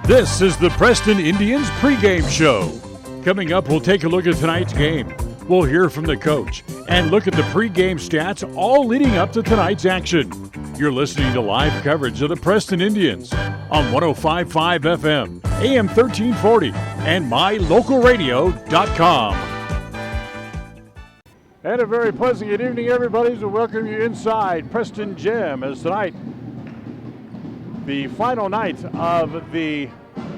This is the Preston Indians pregame show. Coming up, we'll take a look at tonight's game. We'll hear from the coach and look at the pregame stats, all leading up to tonight's action. You're listening to live coverage of the Preston Indians on 105.5 FM, AM 1340, and mylocalradio.com. And a very pleasant good evening, everybody, to welcome you inside Preston Gym as tonight, the final night of the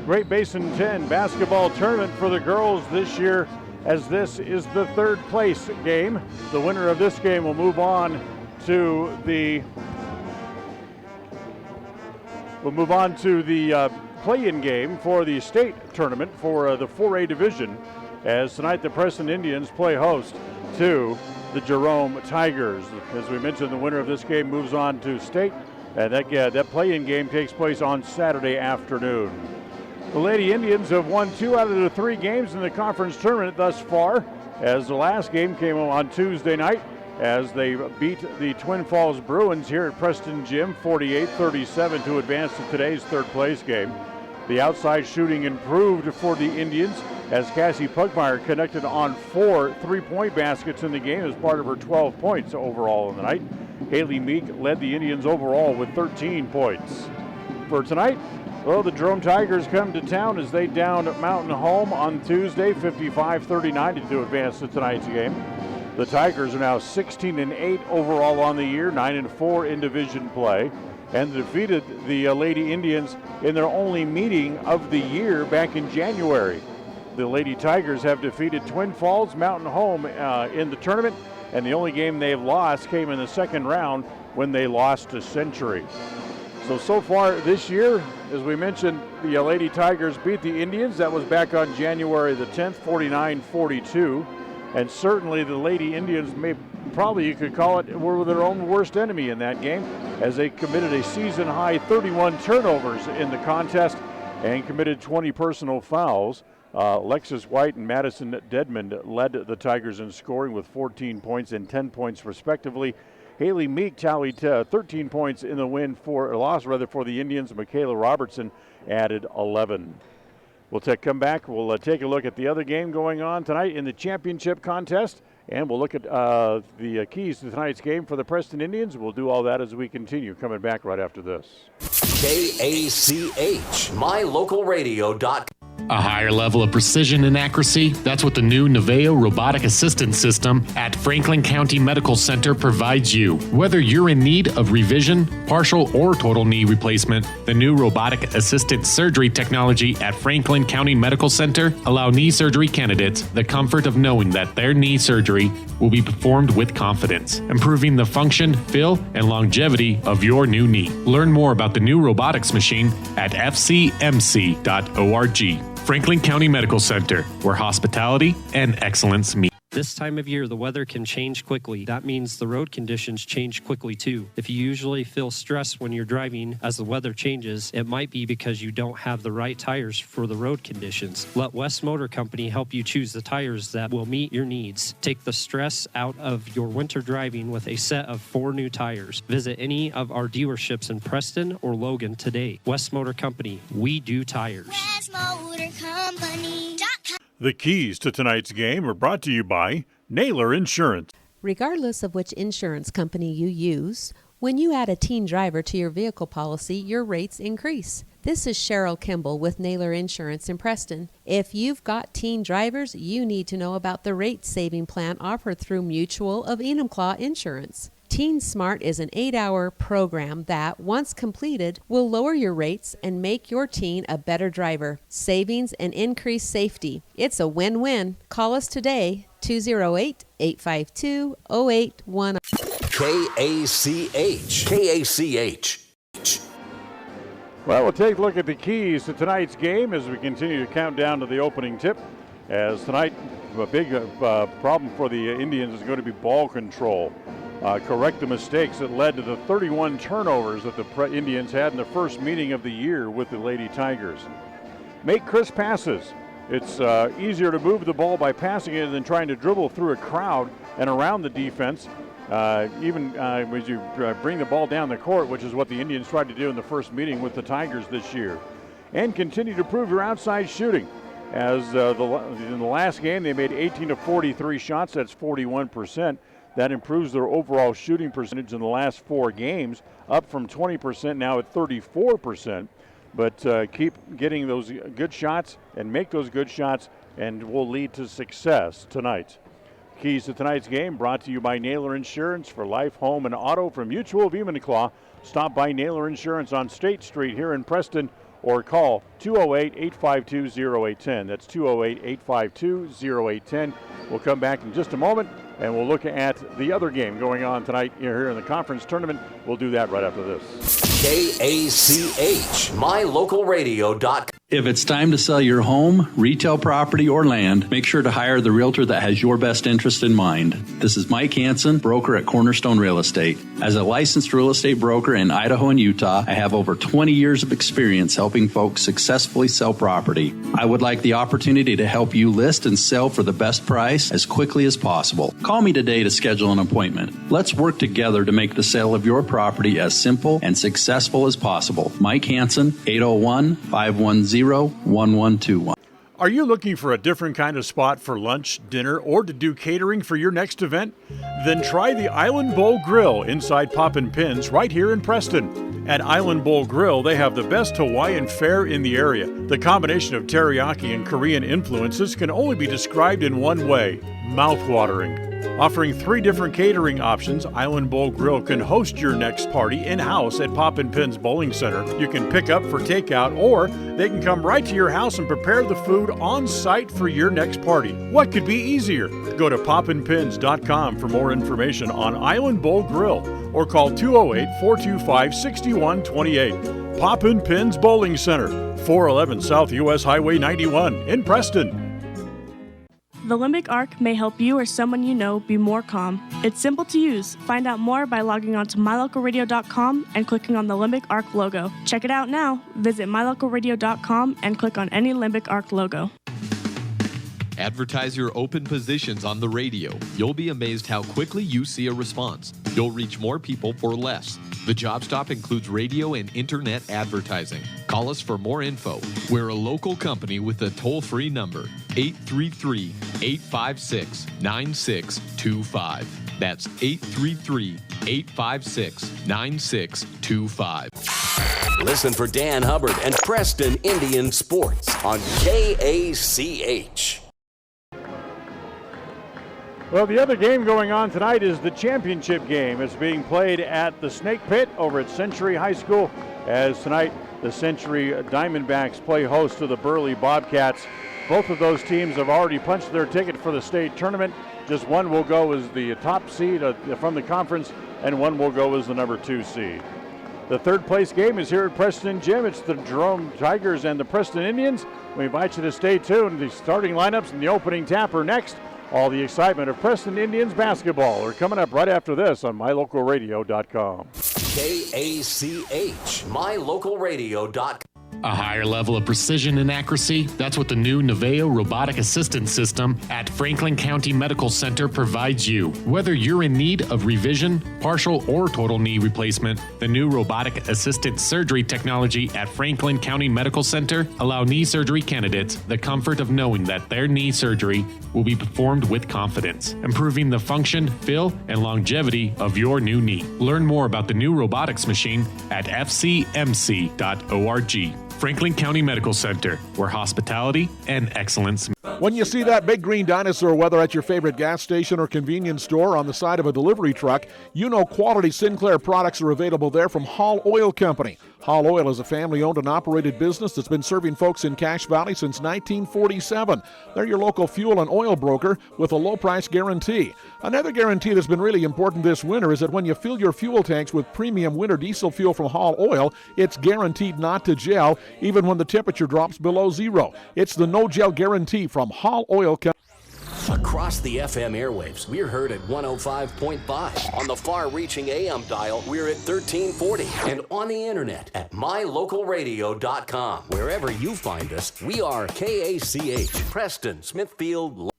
Great Basin 10 basketball tournament for the girls this year, as this is the third place game. The winner of this game will move on to the play-in game for the state tournament for the 4A division, as tonight the Preston Indians play host to the Jerome Tigers. As we mentioned, the winner of this game moves on to state, and that play-in game takes place on Saturday afternoon. The Lady Indians have won 2 out of the 3 games in the conference tournament thus far, as the last game came on Tuesday night as they beat the Twin Falls Bruins here at Preston Gym 48-37 to advance to today's third place game. The outside shooting improved for the Indians as Cassie Pugmire connected on 4 3-point baskets in the game as part of her 12 points overall in the night. Haley Meek led the Indians overall with 13 points. For tonight, well, the Jerome Tigers come to town as they downed Mountain Home on Tuesday 55-39 to advance to tonight's game. The Tigers are now 16-8 overall on the year, 9-4 in division play, and defeated the Lady Indians in their only meeting of the year back in January. The Lady Tigers have defeated Twin Falls, Mountain Home in the tournament, and the only game they've lost came in the second round when they lost to Century. So far this year, as we mentioned, the Lady Tigers beat the Indians. That was back on January the 10th, 49-42. And certainly the Lady Indians you could call it, were their own worst enemy in that game, as they committed a season-high 31 turnovers in the contest and committed 20 personal fouls. Alexis White and Madison Dedmond led the Tigers in scoring with 14 points and 10 points respectively. Haley Meek tallied 13 points in the loss for the Indians. Michaela Robertson added 11. We'll come back. We'll take a look at the other game going on tonight in the championship contest, and we'll look at the keys to tonight's game for the Preston Indians. We'll do all that as we continue. Coming back right after this. KACH, mylocalradio.com. A higher level of precision and accuracy, that's what the new Naveo Robotic Assistance System at Franklin County Medical Center provides you. Whether you're in need of revision, partial or total knee replacement, the new robotic assisted surgery technology at Franklin County Medical Center allow knee surgery candidates the comfort of knowing that their knee surgery will be performed with confidence, improving the function, feel, and longevity of your new knee. Learn more about the new robotics machine at fcmc.org. Franklin County Medical Center, where hospitality and excellence meet. This time of year, the weather can change quickly. That means the road conditions change quickly too. If you usually feel stressed when you're driving as the weather changes, it might be because you don't have the right tires for the road conditions. Let West Motor Company help you choose the tires that will meet your needs. Take the stress out of your winter driving with a set of 4 new tires. Visit any of our dealerships in Preston or Logan today. West Motor Company, we do tires. West Motor Company. The keys to tonight's game are brought to you by Naylor Insurance. Regardless of which insurance company you use, when you add a teen driver to your vehicle policy, your rates increase. This is Cheryl Kimball with Naylor Insurance in Preston. If you've got teen drivers, you need to know about the rate-saving plan offered through Mutual of Enumclaw Insurance. Teen Smart is an 8-hour program that, once completed, will lower your rates and make your teen a better driver. Savings and increased safety. It's a win-win. Call us today, 208-852-0810. KACH. Well, we'll take a look at the keys to tonight's game as we continue to count down to the opening tip. As tonight, a big problem for the Indians is going to be ball control. Correct the mistakes that led to the 31 turnovers that the Indians had in the first meeting of the year with the Lady Tigers. Make crisp passes. It's easier to move the ball by passing it than trying to dribble through a crowd and around the defense. Even as you bring the ball down the court, which is what the Indians tried to do in the first meeting with the Tigers this year. and continue to improve your outside shooting. As in the last game, they made 18 of 43 shots. That's 41%. That improves their overall shooting percentage in the last 4 games, up from 20% now at 34%. But keep getting those good shots and make those good shots, and will lead to success tonight. Keys to tonight's game brought to you by Naylor Insurance for life, home, and auto from Mutual of Enumclaw. Stop by Naylor Insurance on State Street here in Preston, or call 208-852-0810. That's 208-852-0810. We'll come back in just a moment, and we'll look at the other game going on tonight here in the conference tournament. We'll do that right after this. KACH, mylocalradio.com. If it's time to sell your home, retail property, or land, make sure to hire the realtor that has your best interest in mind. This is Mike Hansen, broker at Cornerstone Real Estate. As a licensed real estate broker in Idaho and Utah, I have over 20 years of experience helping folks successfully sell property. I would like the opportunity to help you list and sell for the best price as quickly as possible. Call me today to schedule an appointment. Let's work together to make the sale of your property as simple and successful as possible. Mike Hansen, 801-510-1121. Are you looking for a different kind of spot for lunch, dinner, or to do catering for your next event? Then try the Island Bowl Grill inside Poppin' Pins right here in Preston. At Island Bowl Grill, they have the best Hawaiian fare in the area. The combination of teriyaki and Korean influences can only be described in one way: mouth-watering. Offering 3 different catering options, Island Bowl Grill can host your next party in-house at Poppin' Pins Bowling Center. You can pick up for takeout, or they can come right to your house and prepare the food on site for your next party. What could be easier? Go to poppinpins.com for more information on Island Bowl Grill, or call 208-425-6128. Poppin' Pins Bowling Center, 411 South US Highway 91 in Preston. The Limbic Arc may help you or someone you know be more calm. It's simple to use. Find out more by logging on to mylocalradio.com and clicking on the Limbic Arc logo. Check it out now. Visit mylocalradio.com and click on any Limbic Arc logo. Advertise your open positions on the radio. You'll be amazed how quickly you see a response. You'll reach more people for less. The Job Stop includes radio and internet advertising. Call us for more info. We're a local company with a toll-free number, 833-856-9625. That's 833-856-9625. Listen for Dan Hubbard and Preston Indian Sports on KACH. Well, the other game going on tonight is the championship game. It's being played at the Snake Pit over at Century High School, as tonight the Century Diamondbacks play host to the Burley Bobcats. Both of those teams have already punched their ticket for the state tournament. Just one will go as the top seed from the conference, and one will go as the number 2 seed. The third place game is here at Preston Gym. It's the Jerome Tigers and the Preston Indians. We invite you to stay tuned. The starting lineups and the opening tap are next. All the excitement of Preston Indians basketball are coming up right after this on mylocalradio.com. KACH, mylocalradio.com. A higher level of precision and accuracy, that's what the new Naveo robotic assistance system at Franklin County Medical Center provides you. Whether you're in need of revision, partial, or total knee replacement, the new robotic assisted surgery technology at Franklin County Medical Center allow knee surgery candidates the comfort of knowing that their knee surgery will be performed with confidence, improving the function, feel, and longevity of your new knee. Learn more about the new robotics machine at fcmc.org. Franklin County Medical Center, where hospitality and excellence. When you see that big green dinosaur, whether at your favorite gas station or convenience store on the side of a delivery truck, you know quality Sinclair products are available there from Hall Oil Company. Hall Oil is a family-owned and operated business that's been serving folks in Cache Valley since 1947. They're your local fuel and oil broker with a low-price guarantee. Another guarantee that's been really important this winter is that when you fill your fuel tanks with premium winter diesel fuel from Hall Oil, it's guaranteed not to gel, even when the temperature drops below zero. It's the no-gel guarantee from Hall Oil Company. Across the FM airwaves, we're heard at 105.5. On the far-reaching AM dial, we're at 1340. And on the internet at mylocalradio.com. Wherever you find us, we are KACH, Preston, Smithfield,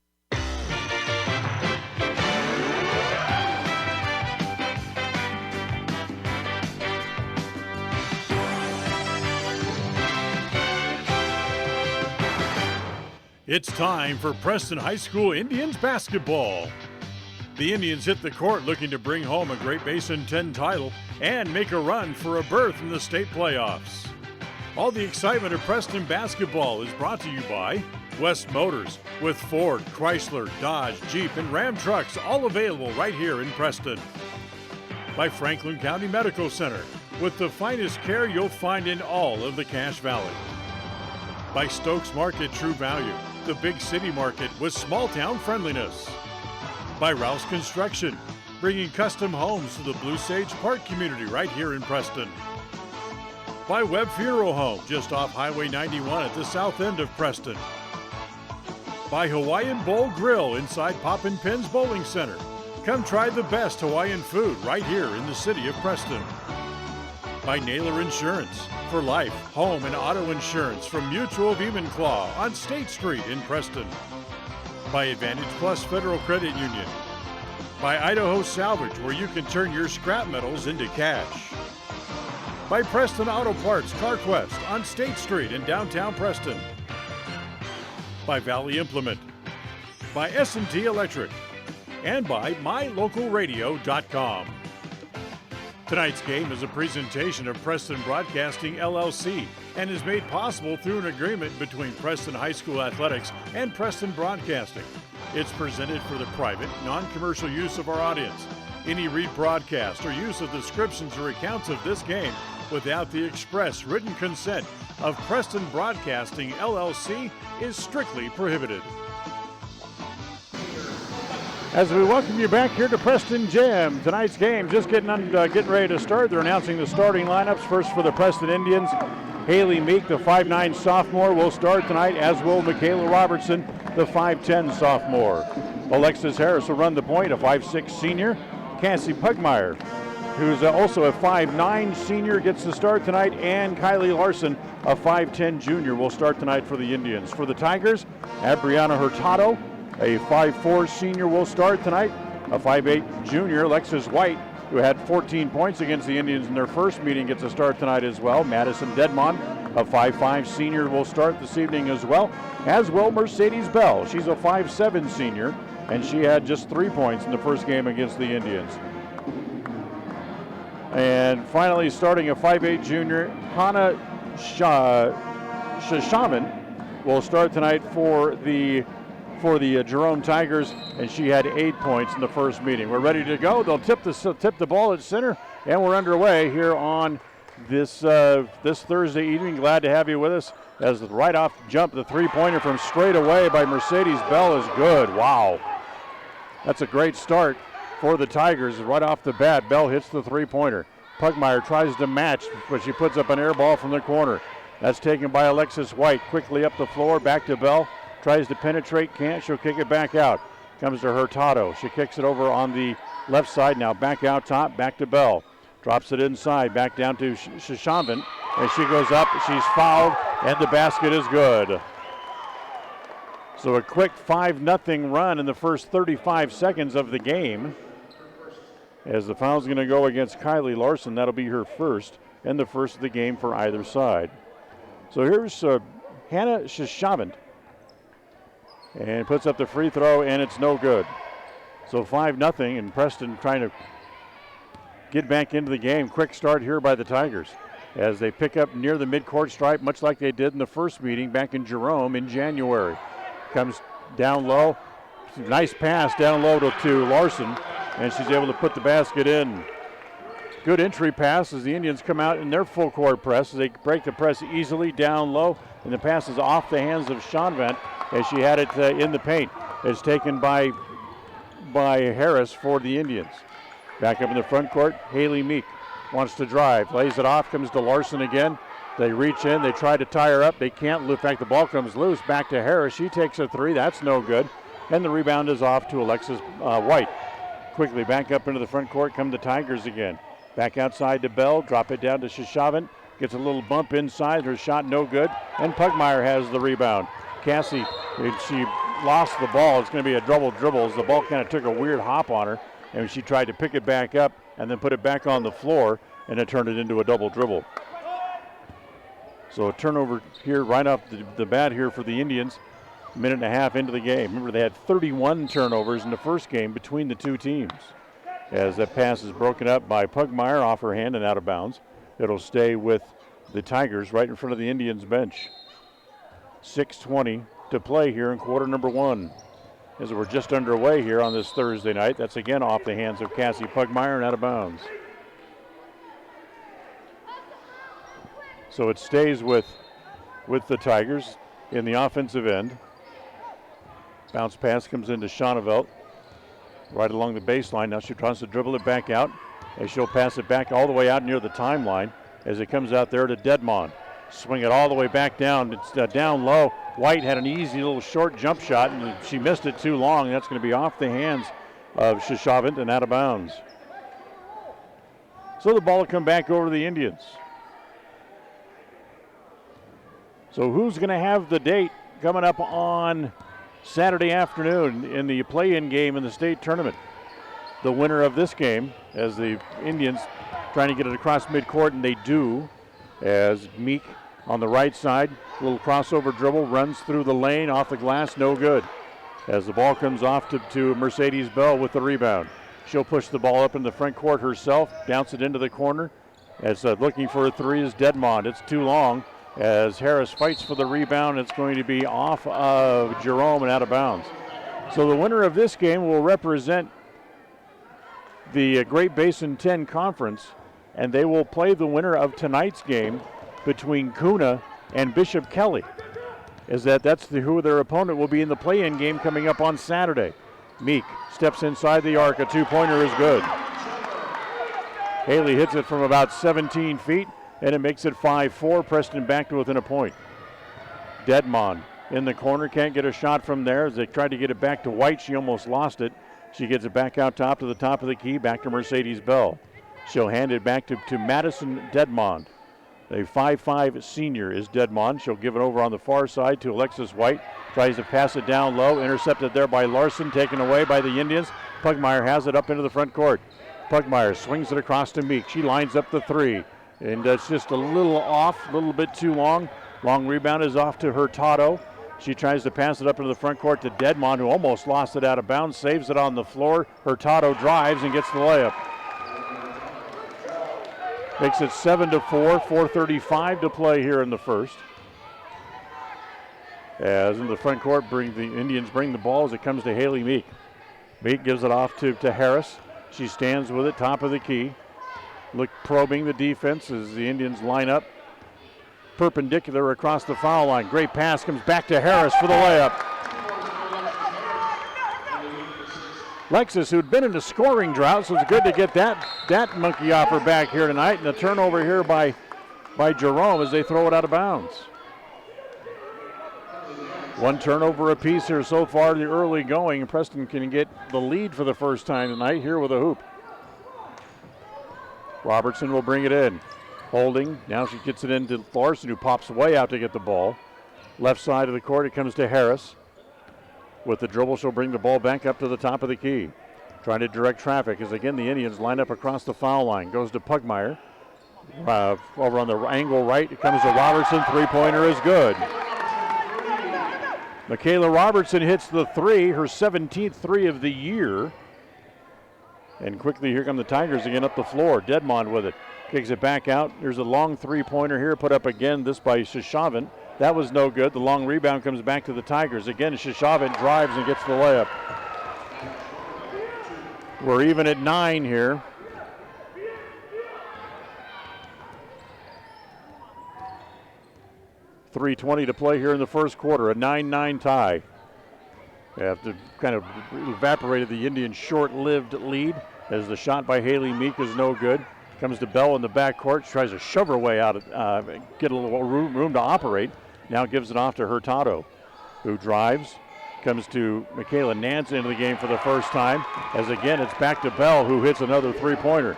It's time for Preston High School Indians basketball. The Indians hit the court looking to bring home a Great Basin 10 title and make a run for a berth in the state playoffs. All the excitement of Preston basketball is brought to you by West Motors, with Ford, Chrysler, Dodge, Jeep, and Ram trucks all available right here in Preston. By Franklin County Medical Center, with the finest care you'll find in all of the Cache Valley. By Stokes Market True Value, the big city market with small town friendliness. By Rouse Construction, bringing custom homes to the Blue Sage Park community right here in Preston. By Webb Funeral Home, just off Highway 91 at the south end of Preston. By Hawaiian Bowl Grill inside Poppin' Pins Bowling Center. Come try the best Hawaiian food right here in the city of Preston. By Naylor Insurance, for life, home, and auto insurance from Mutual of Enumclaw on State Street in Preston. By Advantage Plus Federal Credit Union. By Idaho Salvage, where you can turn your scrap metals into cash. By Preston Auto Parts CarQuest on State Street in downtown Preston. By Valley Implement. By S&T Electric. And by MyLocalRadio.com. Tonight's game is a presentation of Preston Broadcasting, LLC, and is made possible through an agreement between Preston High School Athletics and Preston Broadcasting. It's presented for the private, non-commercial use of our audience. Any rebroadcast or use of descriptions or accounts of this game without the express written consent of Preston Broadcasting, LLC is strictly prohibited. As we welcome you back here to Preston Gym, tonight's game just getting ready to start. They're announcing the starting lineups. First for the Preston Indians, Haley Meek, the 5'9 sophomore, will start tonight, as will Michaela Robertson, the 5'10 sophomore. Alexis Harris will run the point, a 5'6 senior. Cassie Pugmire, who's also a 5'9 senior, gets the start tonight, and Kylie Larson, a 5'10 junior, will start tonight for the Indians. For the Tigers, Adriana Hurtado, a 5'4 senior, will start tonight. A 5'8 junior, Alexis White, who had 14 points against the Indians in their first meeting, gets a start tonight as well. Madison Dedmon, a 5'5 senior, will start this evening as well, as will Mercedes Bell. She's a 5'7 senior, and she had just 3 points in the first game against the Indians. And finally, starting a 5'8 junior, Hannah Shashaman will start tonight for the Jerome Tigers, and she had 8 points in the first meeting. We're ready to go. They'll tip the ball at center, and we're underway here on this Thursday evening. Glad to have you with us. As the right off jump, the three-pointer from straight away by Mercedes Bell is good. Wow, that's a great start for the Tigers. Right off the bat, Bell hits the three-pointer. Pugmire tries to match, but she puts up an air ball from the corner. That's taken by Alexis White. Quickly up the floor, back to Bell. Tries to penetrate, can't. She'll kick it back out. Comes to Hurtado. She kicks it over on the left side now. Back out top, back to Bell. Drops it inside, back down to Shashavan. And she goes up, she's fouled, and the basket is good. So a quick 5-0 run in the first 35 seconds of the game. As the foul's going to go against Kylie Larson. That'll be her first, and the first of the game for either side. So here's Hannah Shashavan. And puts up the free throw, and it's no good. So 5-0, and Preston trying to get back into the game. Quick start here by the Tigers as they pick up near the midcourt stripe, much like they did in the first meeting back in Jerome in January. Comes down low. Nice pass down low to Larson, and she's able to put the basket in. Good entry pass as the Indians come out in their full court press. As they break the press easily down low, and the pass is off the hands of Shonvent as she had it in the paint. It's taken by Harris for the Indians. Back up in the front court, Haley Meek wants to drive, lays it off, comes to Larson again. They reach in, they try to tie her up. They can't. In fact, the ball comes loose. Back to Harris. She takes a three. That's no good. And the rebound is off to Alexis White. Quickly back up into the front court come the Tigers again. Back outside to Bell. Drop it down to Shashavan. Gets a little bump inside. Her shot no good. And Pugmire has the rebound. Cassie, she lost the ball. It's going to be a double dribble as the ball kind of took a weird hop on her. And she tried to pick it back up and then put it back on the floor. And it turned it into a double dribble. So a turnover here right off the bat here for the Indians. minute and a half into the game. Remember, they had 31 turnovers in the first game between the two teams. As that pass is broken up by Pugmire off her hand and out of bounds. It'll stay with the Tigers right in front of the Indians bench. 6:20 to play here in quarter number 1. As we're just underway here on this Thursday night. That's again off the hands of Cassie Pugmire and out of bounds. So it stays with the Tigers in the offensive end. Bounce pass comes into Schonevelt right along the baseline. Now she tries to dribble it back out as she'll pass it back all the way out near the timeline as it comes out there to Dedmond. Swing it all the way back down. It's down low. White had an easy little short jump shot, and she missed it too long. That's going to be off the hands of Shashavant and out of bounds. So the ball will come back over to the Indians. So who's going to have the date coming up on Saturday afternoon in the play-in game in the state tournament? The winner of this game, as the Indians trying to get it across midcourt, and they do, as Meek on the right side, little crossover dribble, runs through the lane, off the glass, no good. As the ball comes off to Mercedes Bell with the rebound. She'll push the ball up in the front court herself, bounce it into the corner. As looking for a three is Dedmond. It's too long. As Harris fights for the rebound, it's going to be off of Jerome and out of bounds. So the winner of this game will represent the Great Basin 10 Conference, and they will play the winner of tonight's game between Kuna and Bishop Kelly. That's who their opponent will be in the play-in game coming up on Saturday. Meek steps inside the arc. A two-pointer is good. Haley hits it from about 17 feet. And it makes it 5-4. Preston back to within a point. Dedmond in the corner, can't get a shot from there. As they tried to get it back to White, she almost lost it. She gets it back out top to the top of the key, back to Mercedes Bell. She'll hand it back to Madison Dedmond. A 5'5" senior is Dedmond. She'll give it over on the far side to Alexis White. Tries to pass it down low, intercepted there by Larson, taken away by the Indians. Pugmire has it up into the front court. Pugmire swings it across to Meek. She lines up the three. And it's just a little off, a little bit too long. Long rebound is off to Hurtado. She tries to pass it up into the front court to Dedmond, who almost lost it out of bounds, saves it on the floor. Hurtado drives and gets the layup. Makes it 7-4, 4:35 to play here in the first. As in the front court, the Indians bring the ball as it comes to Haley Meek. Meek gives it off to Harris. She stands with it, top of the key. Probing the defense as the Indians line up perpendicular across the foul line. Great pass comes back to Harris for the layup. Lexus, who'd been in a scoring drought, so it's good to get that monkey off her back here tonight. And the turnover here by Jerome as they throw it out of bounds. One turnover apiece here so far, the early going. Preston can get the lead for the first time tonight here with a hoop. Robertson will bring it in. Holding. Now she gets it into Larson, who pops way out to get the ball. Left side of the court, it comes to Harris. With the dribble, she'll bring the ball back up to the top of the key. Trying to direct traffic as again the Indians line up across the foul line. Goes to Pugmire. Over on the angle right, it comes to Robertson. Three-pointer is good. Michaela Robertson hits the three, her 17th three of the year. And quickly, here come the Tigers again up the floor. Dedmond with it. Kicks it back out. There's a long three-pointer here put up again, this by Shashavant. That was no good. The long rebound comes back to the Tigers. Again, Shashavant drives and gets the layup. We're even at 9 here. .320 to play here in the first quarter. A 9-9 tie. They have to kind of evaporated the Indians' short-lived lead as the shot by Haley Meek is no good. Comes to Bell in the backcourt. She tries to shove her way out, get a little room to operate. Now gives it off to Hurtado, who drives. Comes to Michaela Nance into the game for the first time. As again, it's back to Bell, who hits another three-pointer.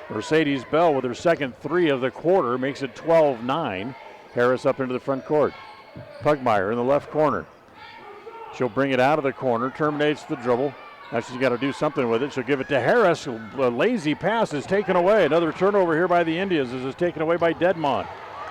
Mercedes Bell with her second three of the quarter makes it 12-9. Harris up into the front court. Pugmire in the left corner. She'll bring it out of the corner, terminates the dribble. Now she's got to do something with it. She'll give it to Harris. A lazy pass is taken away. Another turnover here by the Indians. This is taken away by Dedmond.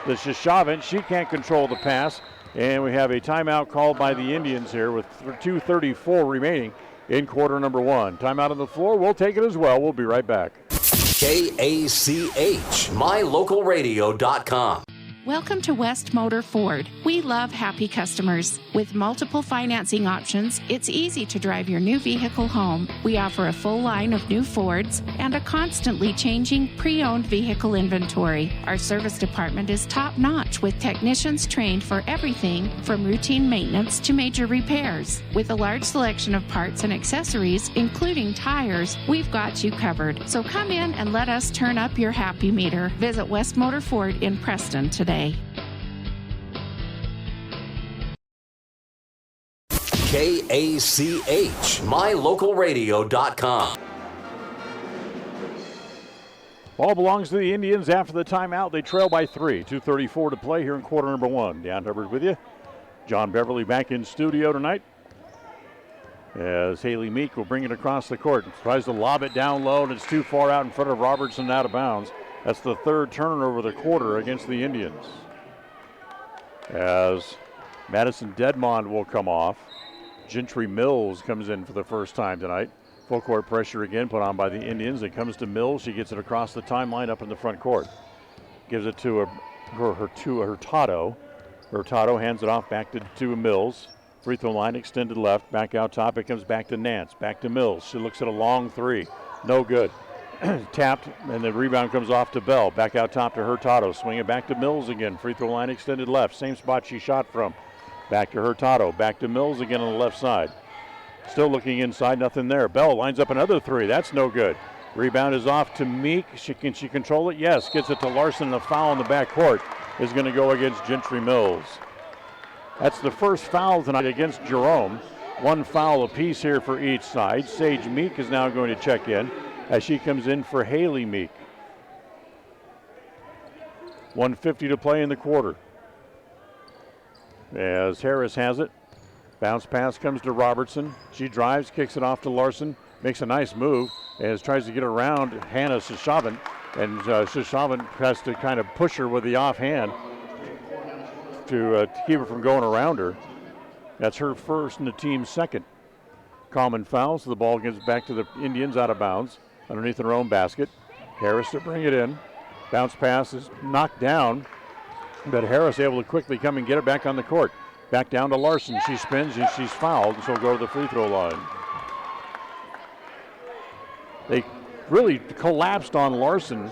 The Shashavant, she can't control the pass. And we have a timeout called by the Indians here with 2:34 remaining in quarter number 1. Timeout on the floor. We'll take it as well. We'll be right back. KACH, mylocalradio.com. Welcome to West Motor Ford. We love happy customers. With multiple financing options, it's easy to drive your new vehicle home. We offer a full line of new Fords and a constantly changing pre-owned vehicle inventory. Our service department is top-notch with technicians trained for everything from routine maintenance to major repairs. With a large selection of parts and accessories, including tires, we've got you covered. So come in and let us turn up your happy meter. Visit West Motor Ford in Preston today. KACH, mylocalradio.com. Ball belongs to the Indians after the timeout. They trail by 3. 2:34 to play here in quarter number 1. Dan Hubbard with you. John Beverly back in studio tonight. As Haley Meek will bring it across the court. Tries to lob it down low, and it's too far out in front of Robertson, out of bounds. That's the third turnover of the quarter against the Indians. As Madison Dedmond will come off. Gentry Mills comes in for the first time tonight. Full court pressure again put on by the Indians. It comes to Mills. She gets it across the timeline up in the front court. Gives it to Hurtado. Hurtado hands it off back to Mills. Free throw line extended left. Back out top. It comes back to Nance. Back to Mills. She looks at a long three. No good. Tapped, and the rebound comes off to Bell. Back out top to Hurtado. Swing it back to Mills again. Free throw line extended left. Same spot she shot from. Back to Hurtado. Back to Mills again on the left side. Still looking inside. Nothing there. Bell lines up another three. That's no good. Rebound is off to Meek. Can she control it? Yes. Gets it to Larson. And a foul in the backcourt is going to go against Gentry Mills. That's the first foul tonight against Jerome. One foul apiece here for each side. Sage Meek is now going to check in as she comes in for Haley Meek. 1:50 to play in the quarter. As Harris has it. Bounce pass comes to Robertson. She drives, kicks it off to Larson. Makes a nice move as tries to get around Hannah Shashavin. And Shashavin has to kind of push her with the offhand to keep her from going around her. That's her first and the team's second. Common foul, so the ball gets back to the Indians out of bounds underneath their own basket. Harris to bring it in. Bounce pass is knocked down, but Harris able to quickly come and get it back on the court. Back down to Larson. She spins and she's fouled, and she'll go to the free throw line. They really collapsed on Larson,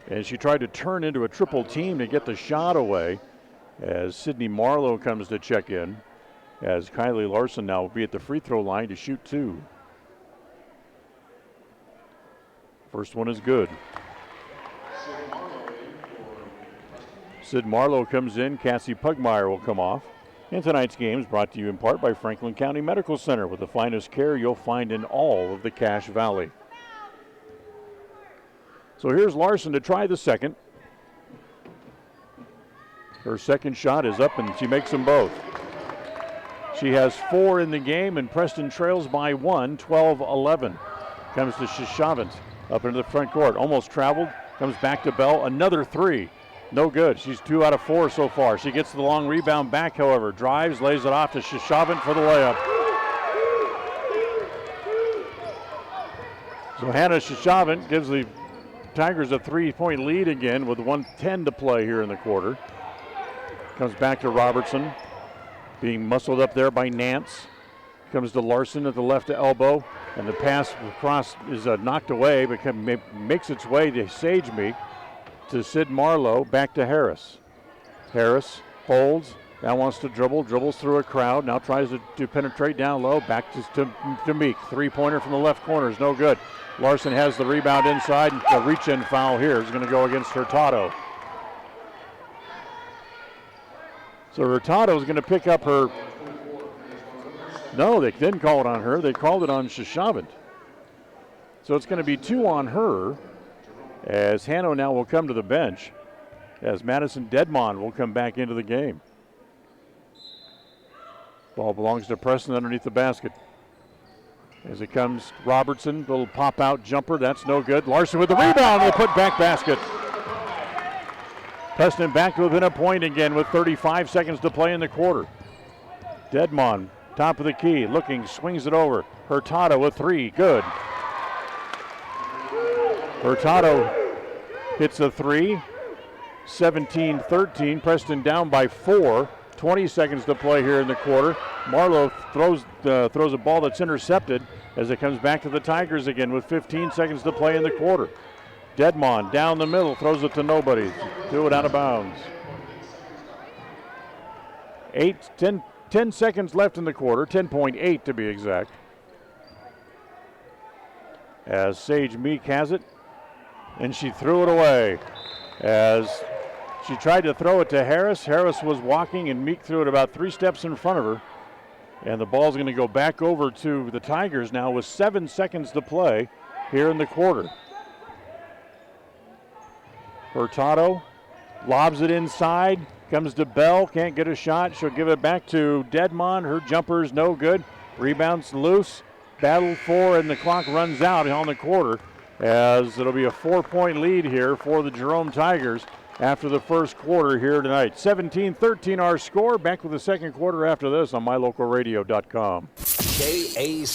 and she tried to turn into a triple team to get the shot away as Sydney Marlowe comes to check in, as Kylie Larson now will be at the free throw line to shoot two. First one is good. Sid Marlowe comes in. Cassie Pugmire will come off. And tonight's game is brought to you in part by Franklin County Medical Center, with the finest care you'll find in all of the Cache Valley. So here's Larson to try the second. Her second shot is up, and she makes them both. She has 4 in the game, and Preston trails by 1, 12-11. Comes to Shashavin up into the front court. Almost traveled. Comes back to Bell. Another three. No good. She's 2 out of 4 so far. She gets the long rebound back, however. Drives, lays it off to Shashavin for the layup. So Hannah Shashavin gives the Tigers a 3-point lead again with 1:10 to play here in the quarter. Comes back to Robertson, being muscled up there by Nance. Comes to Larson at the left elbow, and the pass across is knocked away, but makes its way to Sage Meek, to Sid Marlowe, back to Harris. Harris holds, now wants to dribbles through a crowd, now tries to penetrate down low, back to Meek. Three-pointer from the left corner is no good. Larson has the rebound inside, and the reach-in foul here is going to go against Hurtado. So Hurtado is going to pick up her. No, they didn't call it on her. They called it on Shashavin. So it's going to be 2 on her, as Hanno now will come to the bench, as Madison Dedmon will come back into the game. Ball belongs to Preston underneath the basket. As it comes, Robertson, little pop-out jumper. That's no good. Larson with the rebound and the put-back basket. Preston back to within a point again with 35 seconds to play in the quarter. Dedmon, top of the key, looking, swings it over. Hurtado with 3, good. Hurtado hits a 3, 17-13. Preston down by 4. 20 seconds to play here in the quarter. Marlowe throws a ball that's intercepted as it comes back to the Tigers again with 15 seconds to play in the quarter. Dedmon down the middle, throws it to nobody. Threw it out of bounds. 10 seconds left in the quarter, 10.8 to be exact. As Sage Meek has it, and she threw it away. As she tried to throw it to Harris. Harris was walking, and Meek threw it about 3 steps in front of her. And the ball's going to go back over to the Tigers now with 7 seconds to play here in the quarter. Hurtado lobs it inside, comes to Bell, can't get a shot. She'll give it back to Dedmon. Her jumper is no good. Rebounds loose, battle for, and the clock runs out on the quarter as it'll be a 4-point lead here for the Jerome Tigers after the first quarter here tonight. 17-13 our score. Back with the second quarter after this on mylocalradio.com. KACH,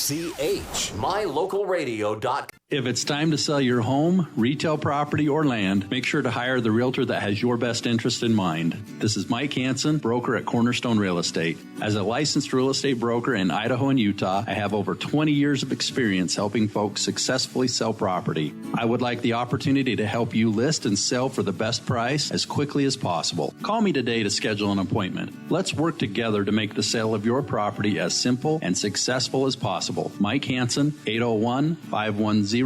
mylocalradio.com. If it's time to sell your home, retail property, or land, make sure to hire the realtor that has your best interest in mind. This is Mike Hansen, broker at Cornerstone Real Estate. As a licensed real estate broker in Idaho and Utah, I have over 20 years of experience helping folks successfully sell property. I would like the opportunity to help you list and sell for the best price as quickly as possible. Call me today to schedule an appointment. Let's work together to make the sale of your property as simple and successful as possible. Mike Hansen, 801-510-1121.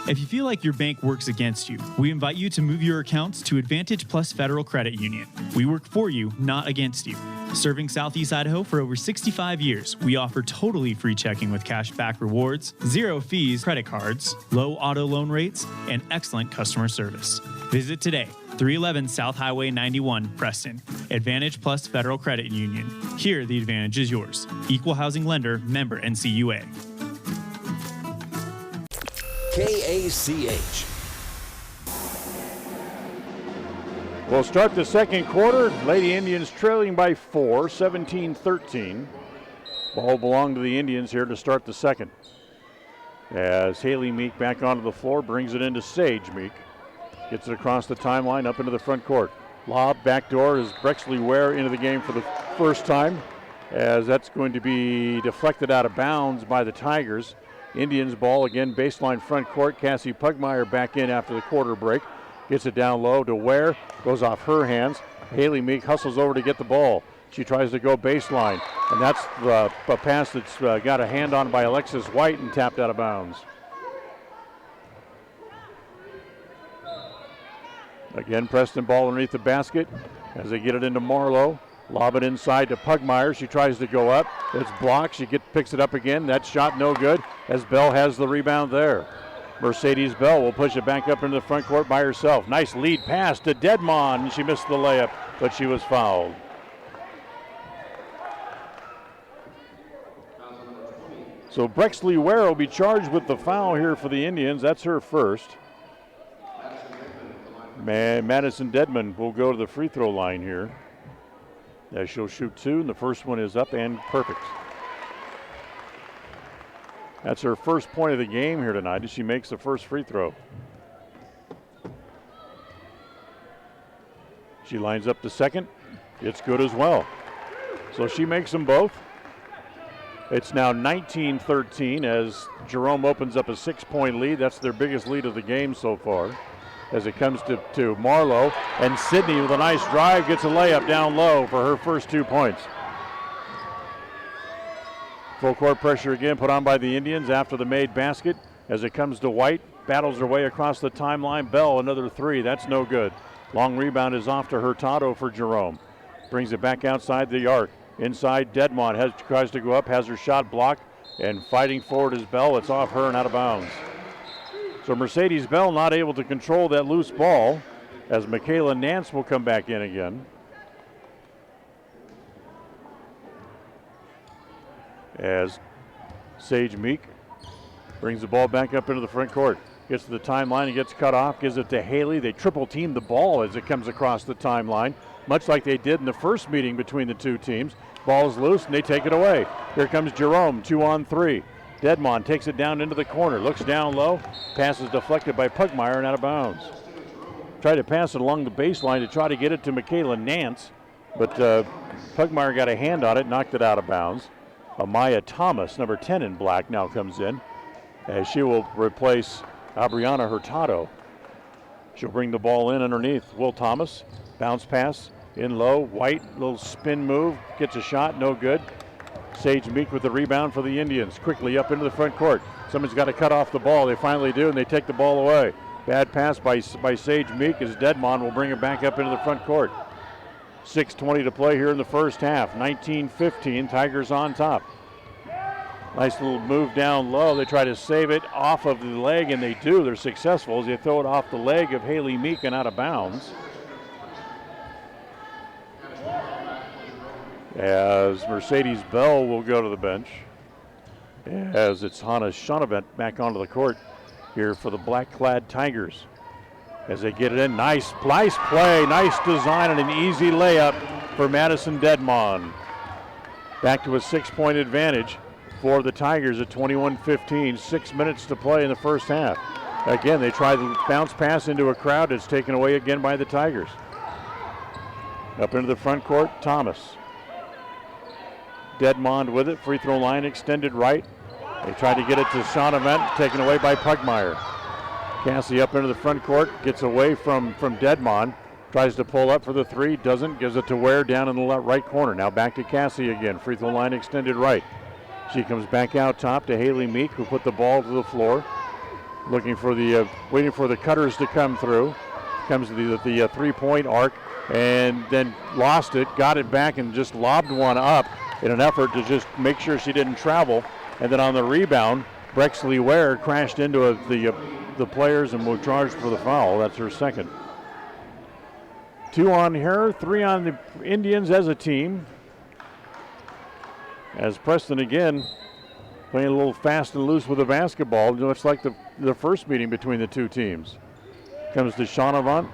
If you feel like your bank works against you, we invite you to move your accounts to Advantage Plus Federal Credit Union. We work for you, not against you. Serving Southeast Idaho for over 65 years, we offer totally free checking with cash back rewards, 0 fees credit cards, low auto loan rates, and excellent customer service. Visit today, 311 South Highway 91, Preston. Advantage Plus Federal Credit Union. Here, the advantage is yours. Equal housing lender, member NCUA. KACH. We'll start the second quarter. Lady Indians trailing by 4, 17-13. Ball belonged to the Indians here to start the second. As Haley Meek back onto the floor, brings it into Sage Meek. Gets it across the timeline, up into the front court. Lob, backdoor is Brexley Ware into the game for the first time, as that's going to be deflected out of bounds by the Tigers. Indians ball again, baseline front court. Cassie Pugmire back in after the quarter break. Gets it down low to Ware, goes off her hands. Haley Meek hustles over to get the ball. She tries to go baseline, and that's a pass that's got a hand on by Alexis White and tapped out of bounds. Again, Preston ball underneath the basket as they get it into Marlowe. Lob it inside to Pugmire. She tries to go up. It's blocked. She picks it up again. That shot no good as Bell has the rebound there. Mercedes Bell will push it back up into the front court by herself. Nice lead pass to Dedmon. She missed the layup, but she was fouled. So Brexley Ware will be charged with the foul here for the Indians. That's her first. Madison Dedmon will go to the free throw line here. As she'll shoot 2, and the first one is up and perfect. That's her first point of the game here tonight as she makes the first free throw. She lines up the second. It's good as well. So she makes them both. It's now 19-13 as Jerome opens up a 6-point lead. That's their biggest lead of the game so far. As it comes to Marlowe, and Sydney with a nice drive gets a layup down low for her first 2 points. Full court pressure again put on by the Indians after the made basket. As it comes to White, battles her way across the timeline. Bell, another 3, that's no good. Long rebound is off to Hurtado for Jerome. Brings it back outside the arc. Inside, Dedmon tries to go up, has her shot blocked, and fighting forward is Bell. It's off her and out of bounds. So Mercedes Bell not able to control that loose ball as Michaela Nance will come back in again. As Sage Meek brings the ball back up into the front court. Gets to the timeline and gets cut off. Gives it to Haley. They triple team the ball as it comes across the timeline, much like they did in the first meeting between the two teams. Ball's loose and they take it away. Here comes Jerome, 2-on-3. Dedmon takes it down into the corner, looks down low. Pass is deflected by Pugmire and out of bounds. Tried to pass it along the baseline to try to get it to Michaela Nance, but Pugmire got a hand on it, knocked it out of bounds. Amaya Thomas, number 10 in black, now comes in as she will replace Abriana Hurtado. She'll bring the ball in underneath. Will Thomas, bounce pass in low. White, little spin move, gets a shot, no good. Sage Meek with the rebound for the Indians. Quickly up into the front court. Someone's got to cut off the ball. They finally do, and they take the ball away. Bad pass by Sage Meek as Dedmon will bring it back up into the front court. 6:20 to play here in the first half. 19-15, Tigers on top. Nice little move down low. They try to save it off of the leg, and they do. They're successful as they throw it off the leg of Haley Meek and out of bounds. As Mercedes Bell will go to the bench, as it's Hannah Shonavent back onto the court here for the black-clad Tigers. As they get it in, nice play, nice design, and an easy layup for Madison Dedmon. Back to a 6-point advantage for the Tigers at 21-15, 6 minutes to play in the first half. Again, they try the bounce pass into a crowd. It's taken away again by the Tigers. Up into the front court, Thomas. Dedmon with it, free throw line extended right. They tried to get it to Shonavent, taken away by Pugmire. Cassie up into the front court, gets away from Dedmon, tries to pull up for the three, doesn't, gives it to Ware down in the right corner. Now back to Cassie again, free throw line extended right. She comes back out top to Haley Meek, who put the ball to the floor, looking for the, waiting for the cutters to come through. Comes to the three-point arc, and then lost it, got it back, and just lobbed one up in an effort to just make sure she didn't travel. And then on the rebound, Brexley Ware crashed into the players and was charged for the foul. That's her second. 2 on her, 3 on the Indians as a team. As Preston again playing a little fast and loose with the basketball, much like the first meeting between the two teams. Comes to Shonavant,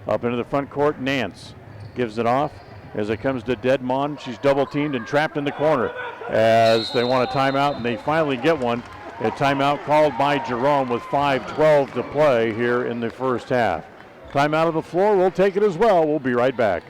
up into the front court. Nance gives it off. As it comes to Dedmon, she's double teamed and trapped in the corner as they want a timeout, and they finally get one. A timeout called by Jerome with 5:12 to play here in the first half. Timeout on the floor, we'll take it as well. We'll be right back.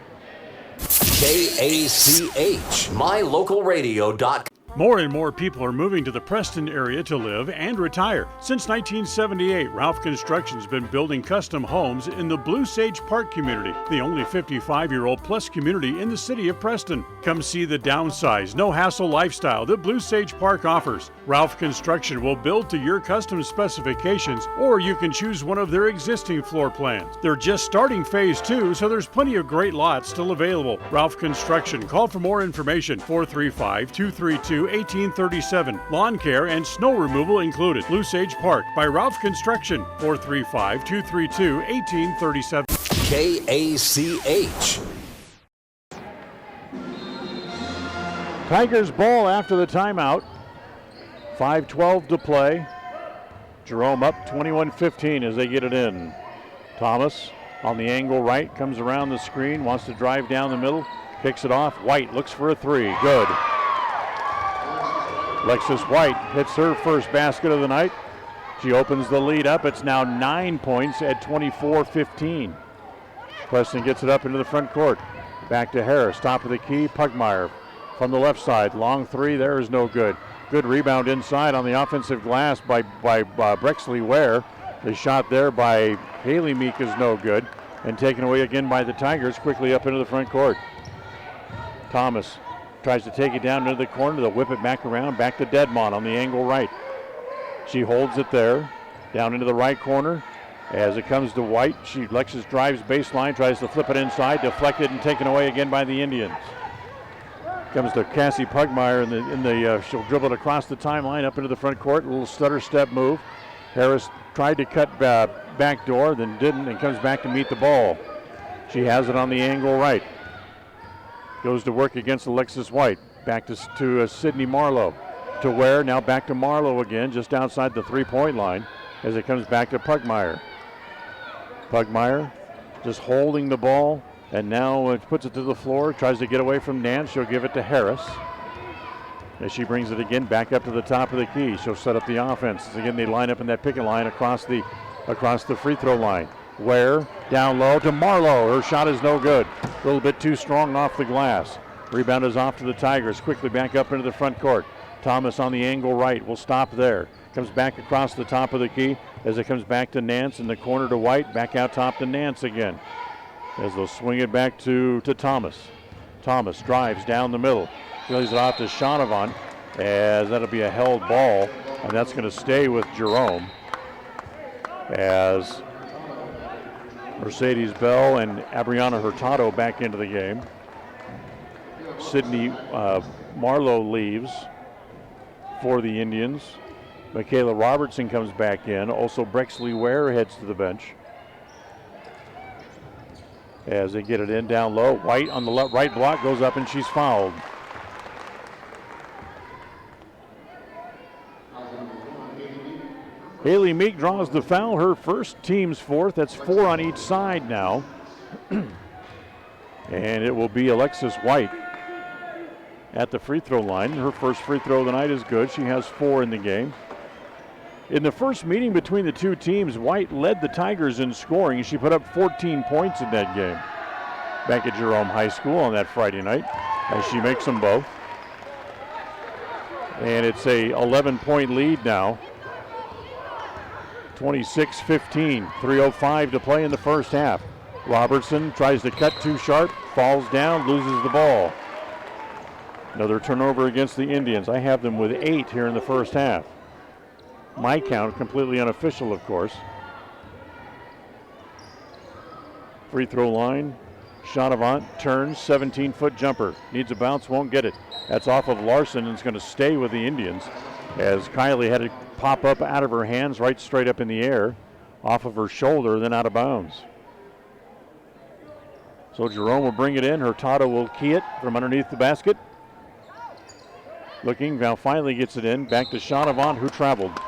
KACH, MyLocalRadio.com. More and more people are moving to the Preston area to live and retire. Since 1978, Ralph Construction's been building custom homes in the Blue Sage Park community, the only 55-year-old plus community in the city of Preston. Come see the downsized, no-hassle lifestyle that Blue Sage Park offers. Ralph Construction will build to your custom specifications, or you can choose one of their existing floor plans. They're just starting phase 2, so there's plenty of great lots still available. Ralph Construction. Call for more information, 435-232-1837. Lawn care and snow removal included. Blue Sage Park by Ralph Construction, 435-232-1837. KACH. Tigers ball after the timeout. 5:12 to play. Jerome up 21-15 as they get it in. Thomas on the angle right, comes around the screen, wants to drive down the middle, picks it off. White looks for a three. Good. Alexis White hits her first basket of the night. She opens the lead up. It's now 9 points at 24-15. Preston gets it up into the front court. Back to Harris, top of the key. Pugmire from the left side. Long three there is no good. Good rebound inside on the offensive glass by Brexley Ware. The shot there by Haley Meek is no good. And taken away again by the Tigers, quickly up into the front court. Thomas tries to take it down into the corner. They'll whip it back around, back to Dedmon on the angle right. She holds it there, down into the right corner. As it comes to White, Alexis drives baseline, tries to flip it inside, deflected and taken away again by the Indians. Comes to Cassie Pugmire, she'll dribble it across the timeline up into the front court. A little stutter step move. Harris tried to cut back door, then didn't, and comes back to meet the ball. She has it on the angle right. Goes to work against Alexis White. Back to Sydney Marlowe. To Ware, now back to Marlowe again, just outside the three-point line. as it comes back to Pugmire. Pugmire just holding the ball, and now it puts it to the floor, tries to get away from Nance. She'll give it to Harris. As she brings it again back up to the top of the key, she'll set up the offense. Again, they line up in that picket line across the free throw line. Ware down low to Marlowe. Her shot is no good. A little bit too strong off the glass. Rebound is off to the Tigers. Quickly back up into the front court. Thomas on the angle right will stop there. Comes back across the top of the key as it comes back to Nance in the corner to White. Back out top to Nance again. As they'll swing it back to Thomas. Thomas drives down the middle. Plays it off to Shonavant, as that'll be a held ball, and that's going to stay with Jerome. As Mercedes Bell and Abriana Hurtado back into the game. Sydney Marlowe leaves for the Indians. Michaela Robertson comes back in. Also Brexley Ware heads to the bench. As they get it in down low. White on the right block goes up and she's fouled. Haley Meek draws the foul, her first, team's fourth. That's 4 on each side now. And it will be Alexis White at the free throw line. Her first free throw of the night is good. She has 4 in the game. In the first meeting between the two teams, White led the Tigers in scoring. She put up 14 points in that game back at Jerome High School on that Friday night, as she makes them both. And it's a 11-point lead now. 26-15, 3:05 to play in the first half. Robertson tries to cut too sharp, falls down, loses the ball. Another turnover against the Indians. I have them with 8 here in the first half. My count, completely unofficial, of course. Free throw line. Shonavant turns, 17-foot jumper. Needs a bounce, won't get it. That's off of Larson and it's going to stay with the Indians, as Kylie had it pop up out of her hands, right straight up in the air, off of her shoulder, then out of bounds. So Jerome will bring it in. Hurtado will key it from underneath the basket. Looking, now finally gets it in. Back to Shonavant, who traveled.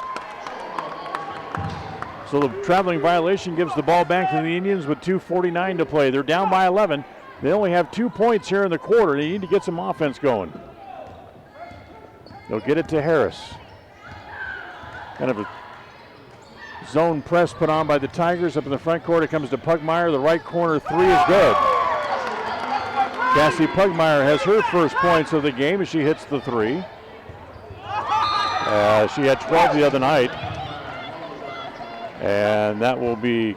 So the traveling violation gives the ball back to the Indians with 2:49 to play. They're down by 11. They only have 2 points here in the quarter. They need to get some offense going. They'll get it to Harris. Kind of a zone press put on by the Tigers up in the front court. It comes to Pugmire. The right corner 3 is good. Cassie Pugmire has her first points of the game as she hits the 3. She had 12 the other night. And that will be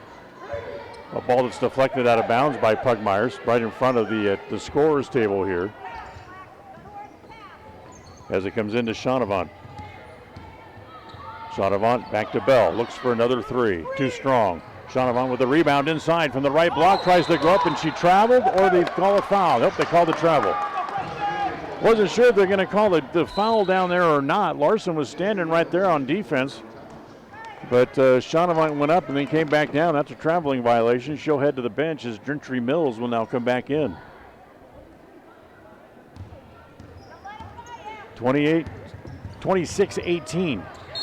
a ball that's deflected out of bounds by Pugmire, right in front of the scorer's table here. As it comes into Shonavant. Shonavant back to Bell, looks for another 3, too strong. Shonavant with the rebound inside from the right block, tries to go up and she traveled, or they call a foul. Nope, they call the travel. Wasn't sure if they're going to call the foul down there or not. Larson was standing right there on defense, but Shonavant went up and then came back down. That's a traveling violation. She'll head to the bench as Gentry Mills will now come back in. 26-18.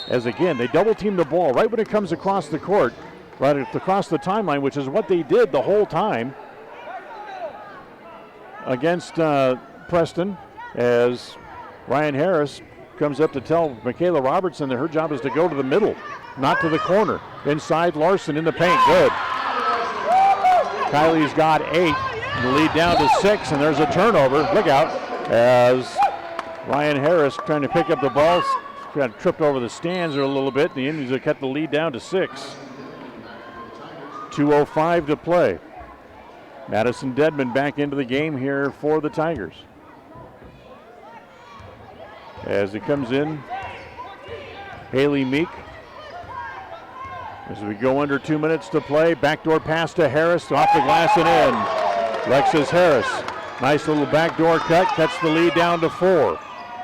As again, they double team the ball right when it comes across the court, right across the timeline, which is what they did the whole time against Preston, as Ryan Harris comes up to tell Michaela Robertson that her job is to go to the middle, not to the corner. Inside, Larson in the paint, good. Kylie's got 8, and the lead down to 6, and there's a turnover. Look out, as Ryan Harris trying to pick up the ball, kind of tripped over the stands a little bit. The Indians have cut the lead down to 6. 2:05 to play. Madison Dedman back into the game here for the Tigers. As it comes in, Haley Meek. As we go under 2 minutes to play, backdoor pass to Harris, off the glass and in. Alexis Harris, nice little backdoor cut, cuts the lead down to 4.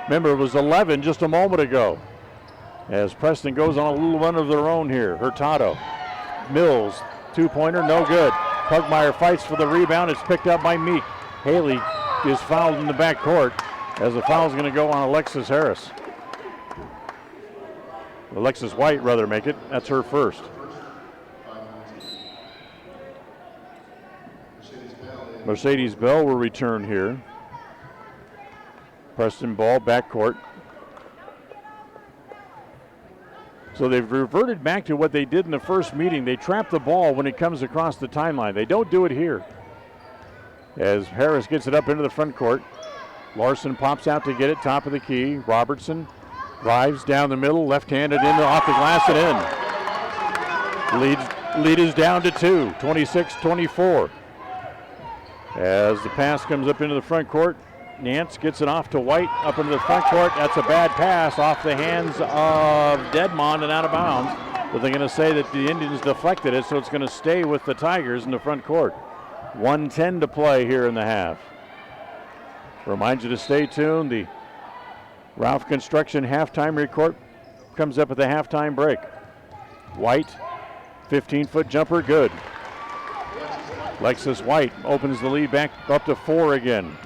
Remember, it was 11 just a moment ago. As Preston goes on a little run of their own here. Hurtado, Mills, 2-pointer, no good. Pugmire fights for the rebound. It's picked up by Meek. Haley is fouled in the backcourt, as the foul is going to go on Alexis Harris. Alexis White rather make it. That's her first. Mercedes Bell will return here. Preston ball, backcourt. So they've reverted back to what they did in the first meeting. They trap the ball when it comes across the timeline. They don't do it here. As Harris gets it up into the front court. Larson pops out to get it, top of the key. Robertson drives down the middle, left-handed into off the glass and in. Lead is down to 2, 26-24. As the pass comes up into the front court, Nance gets it off to White, up into the front court. That's a bad pass off the hands of Dedmon and out of bounds. But they're going to say that the Indians deflected it, so it's going to stay with the Tigers in the front court. 1:10 to play here in the half. Remind you to stay tuned. The Ralph Construction halftime report comes up at the halftime break. White, 15-foot jumper, good. Lexus White opens the lead back up to 4 again.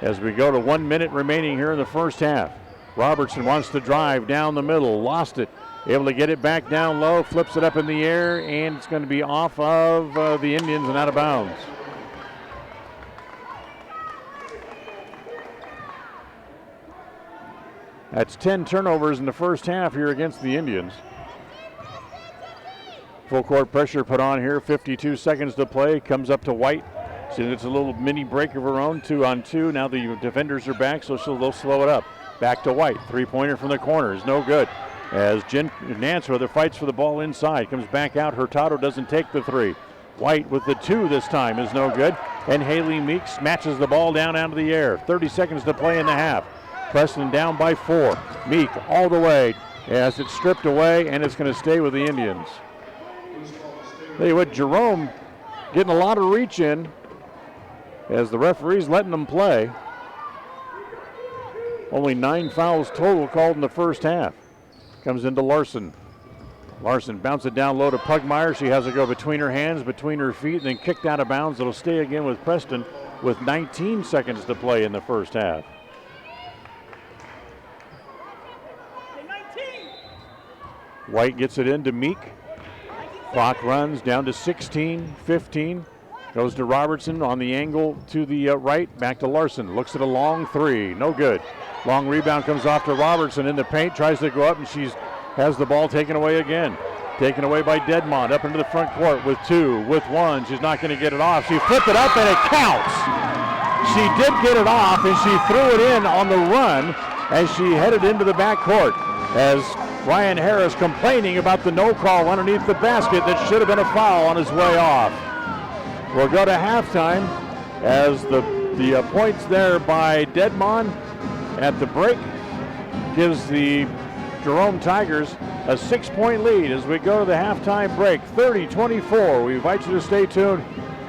As we go to 1 minute remaining here in the first half. Robertson wants to drive down the middle, lost it. Able to get it back down low, flips it up in the air, and it's going to be off of the Indians and out of bounds. That's 10 turnovers in the first half here against the Indians. Full court pressure put on here, 52 seconds to play, comes up to White. See, it's a little mini break of her own, 2-on-2. Now the defenders are back, so they'll slow it up. Back to White, three-pointer from the corner is no good. As Nance fights for the ball inside, comes back out. Hurtado doesn't take the three. White with the 2 this time is no good. And Haley Meeks matches the ball down out of the air. 30 seconds to play in the half. Preston down by 4. Meek all the way as it's stripped away, and it's going to stay with the Indians. Tell you what, Jerome getting a lot of reach in as the referee's letting them play. Only 9 fouls total called in the first half. Comes into Larson. Larson bounces it down low to Pugmire. She has it go between her hands, between her feet, and then kicked out of bounds. It'll stay again with Preston with 19 seconds to play in the first half. White gets it into Meek. Clock runs down to 16, 15. Goes to Robertson on the angle to the right. Back to Larson. Looks at a long 3. No good. Long rebound comes off to Robertson in the paint. Tries to go up, and she has the ball taken away again. Taken away by Dedmont. Up into the front court with 2, with 1. She's not going to get it off. She flipped it up, and it counts. She did get it off, and she threw it in on the run as she headed into the back court. As Ryan Harris complaining about the no call underneath the basket that should have been a foul on his way off. We'll go to halftime as the points there by Dedmon at the break gives the Jerome Tigers a 6-point lead as we go to the halftime break. 30-24. We invite you to stay tuned.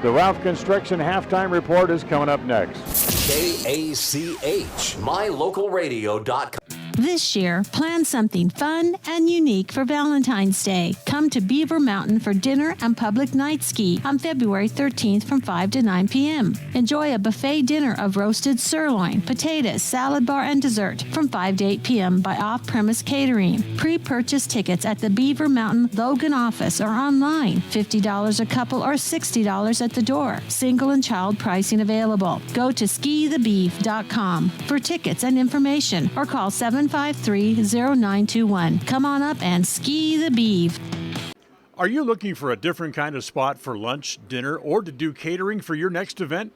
The Ralph Construction halftime report is coming up next. KACH, mylocalradio.com. This year, plan something fun and unique for Valentine's Day. Come to Beaver Mountain for dinner and public night ski on February 13th from 5 to 9 p.m. Enjoy a buffet dinner of roasted sirloin, potatoes, salad bar, and dessert from 5 to 8 p.m. by Off-Premise Catering. Pre-purchase tickets at the Beaver Mountain Logan office or online. $50 a couple or $60 at the door. Single and child pricing available. Go to skithebeef.com for tickets and information or call 753-0921. Come on up and ski the beef. Are you looking for a different kind of spot for lunch, dinner, or to do catering for your next event?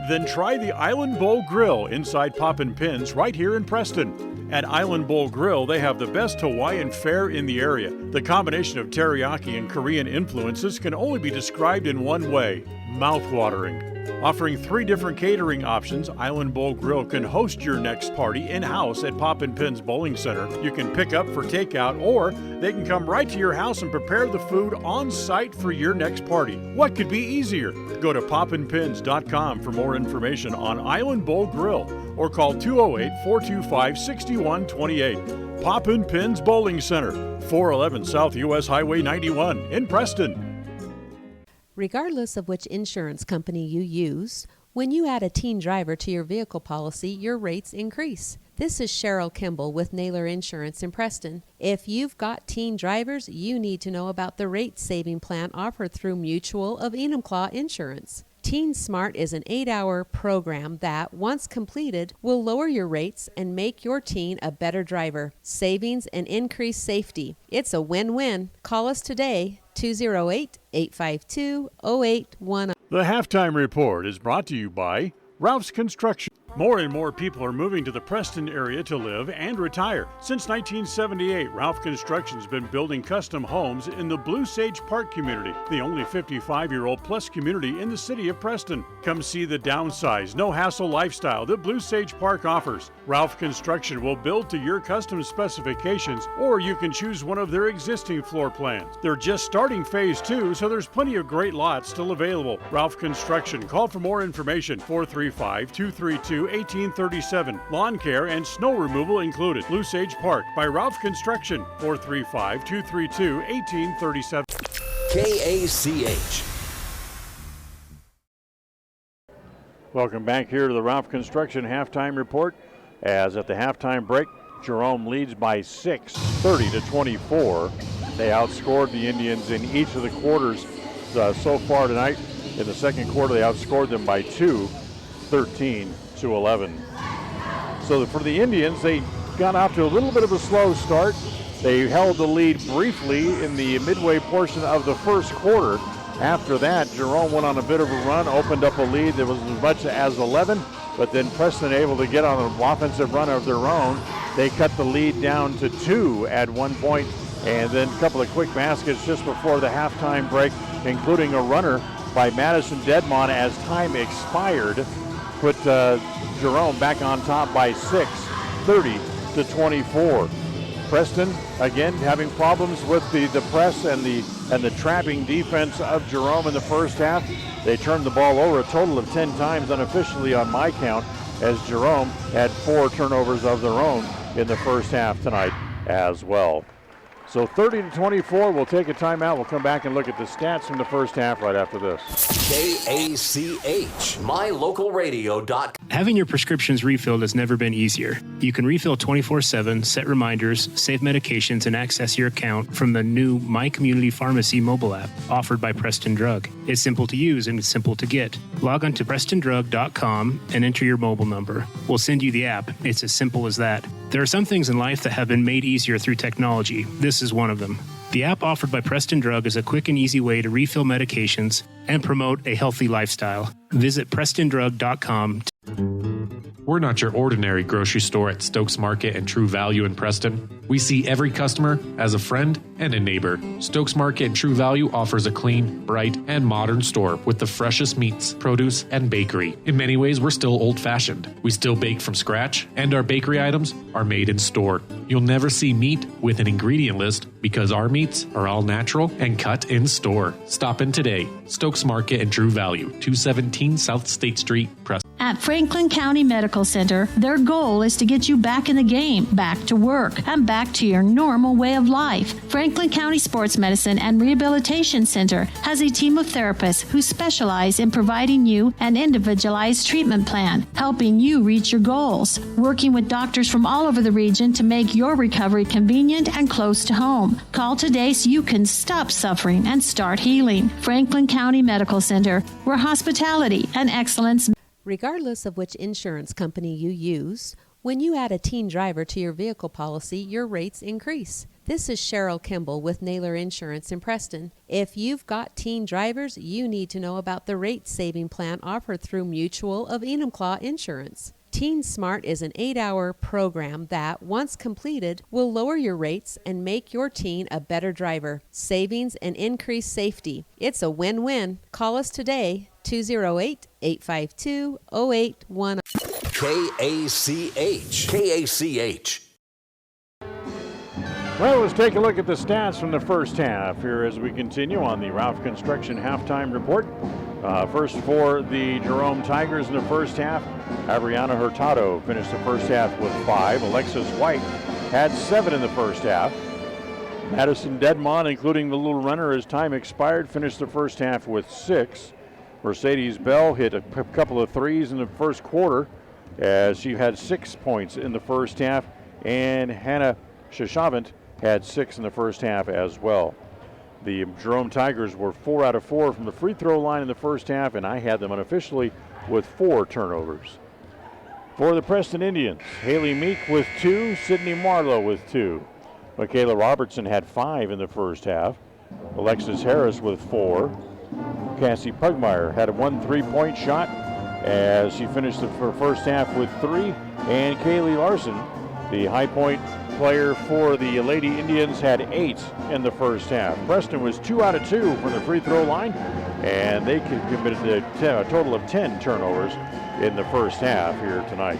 Then try the Island Bowl Grill inside Poppin' Pins right here in Preston. At Island Bowl Grill, they have the best Hawaiian fare in the area. The combination of teriyaki and Korean influences can only be described in one way: mouth-watering. Offering 3 different catering options, Island Bowl Grill can host your next party in-house at Poppin' Pins Bowling Center. You can pick up for takeout, or they can come right to your house and prepare the food on site for your next party. What could be easier? Go to poppinpins.com for more information on Island Bowl Grill, or call 208-425-6128. Poppin' Pins Bowling Center, 411 South US Highway 91 in Preston. Regardless of which insurance company you use, when you add a teen driver to your vehicle policy, your rates increase. This is Cheryl Kimball with Naylor Insurance in Preston. If you've got teen drivers, you need to know about the rate-saving plan offered through Mutual of Enumclaw Insurance. Teen Smart is an 8-hour program that, once completed, will lower your rates and make your teen a better driver. Savings and increased safety. It's a win-win. Call us today, 208-852-0810. The Halftime Report is brought to you by Ralph's Construction. More and more people are moving to the Preston area to live and retire. Since 1978, Ralph Construction's been building custom homes in the Blue Sage Park community, the only 55-year-old plus community in the city of Preston. Come see the downsize, no-hassle lifestyle that Blue Sage Park offers. Ralph Construction will build to your custom specifications, or you can choose one of their existing floor plans. They're just starting phase 2, so there's plenty of great lots still available. Ralph Construction. Call for more information, 435-232-1837. Lawn care and snow removal included. Blue Sage Park by Ralph Construction. 435-232-1837. KACH. Welcome back here to the Ralph Construction Halftime Report. As at the halftime break, Jerome leads by 6, 30-24. They outscored the Indians in each of the quarters so far tonight. In the second quarter, they outscored them by 2, 13-11. So for the Indians, they got off to a little bit of a slow start. They held the lead briefly in the midway portion of the first quarter. After that, Jerome went on a bit of a run, opened up a lead that was as much as 11, but then Preston able to get on an offensive run of their own. They cut the lead down to 2 at one point, and then a couple of quick baskets just before the halftime break, including a runner by Madison Dedmon as time expired, put Jerome back on top by 6, 30-24. Preston again having problems with the press and the trapping defense of Jerome in the first half. They turned the ball over a total of 10 times unofficially on my count, as Jerome had 4 turnovers of their own in the first half tonight as well. So 30-24, we'll take a timeout. We'll come back and look at the stats from the first half right after this. KACH, mylocalradio.com. Having your prescriptions refilled has never been easier. You can refill 24/7, set reminders, save medications, and access your account from the new My Community Pharmacy mobile app offered by Preston Drug. It's simple to use and it's simple to get. Log on to PrestonDrug.com and enter your mobile number. We'll send you the app. It's as simple as that. There are some things in life that have been made easier through technology. This is one of them. The app offered by Preston Drug is a quick and easy way to refill medications and promote a healthy lifestyle. Visit PrestonDrug.com. We're not your ordinary grocery store at Stokes Market and True Value in Preston. We see every customer as a friend and a neighbor. Stokes Market and True Value offers a clean, bright, and modern store with the freshest meats, produce, and bakery. In many ways, we're still old-fashioned. We still bake from scratch, and our bakery items are made in store. You'll never see meat with an ingredient list because our meats are all natural and cut in store. Stop in today. Stokes Market and True Value, 217 South State Street, Preston. At Franklin County Medical Center, their goal is to get you back in the game, back to work, and back to your normal way of life. Franklin County Sports Medicine and Rehabilitation Center has a team of therapists who specialize in providing you an individualized treatment plan, helping you reach your goals, working with doctors from all over the region to make your recovery convenient and close to home. Call today so you can stop suffering and start healing. Franklin County Medical Center, where hospitality and excellence. Regardless of which insurance company you use, when you add a teen driver to your vehicle policy, your rates increase. This is Cheryl Kimball with Naylor Insurance in Preston. If you've got teen drivers, you need to know about the rate-saving plan offered through Mutual of Enumclaw Insurance. Teen Smart is an 8-hour program that, once completed, will lower your rates and make your teen a better driver. Savings and increased safety. It's a win-win. Call us today, 208-852-0810. KACH. Well, let's take a look at the stats from the first half here as we continue on the Ralph Construction Halftime Report. First for the Jerome Tigers in the first half, Adriana Hurtado finished the first half with 5. Alexis White had 7 in the first half. Madison Dedmon, including the little runner as time expired, finished the first half with 6. Mercedes Bell hit a couple of threes in the first quarter. as she had 6 points in the first half, and Hannah Shashavant had 6 in the first half as well. The Jerome Tigers were 4 out of 4 from the free throw line in the first half, and I had them unofficially with 4 turnovers. For the Preston Indians, Haley Meek with 2, Sydney Marlowe with 2. Michaela Robertson had 5 in the first half. Alexis Harris with 4. Cassie Pugmire had a 1 3-point shot as she finished the first half with 3. And Kaylee Larson, the high point player for the Lady Indians, had 8 in the first half. Preston was 2 out of 2 from the free throw line, and they committed a total of 10 turnovers in the first half here tonight.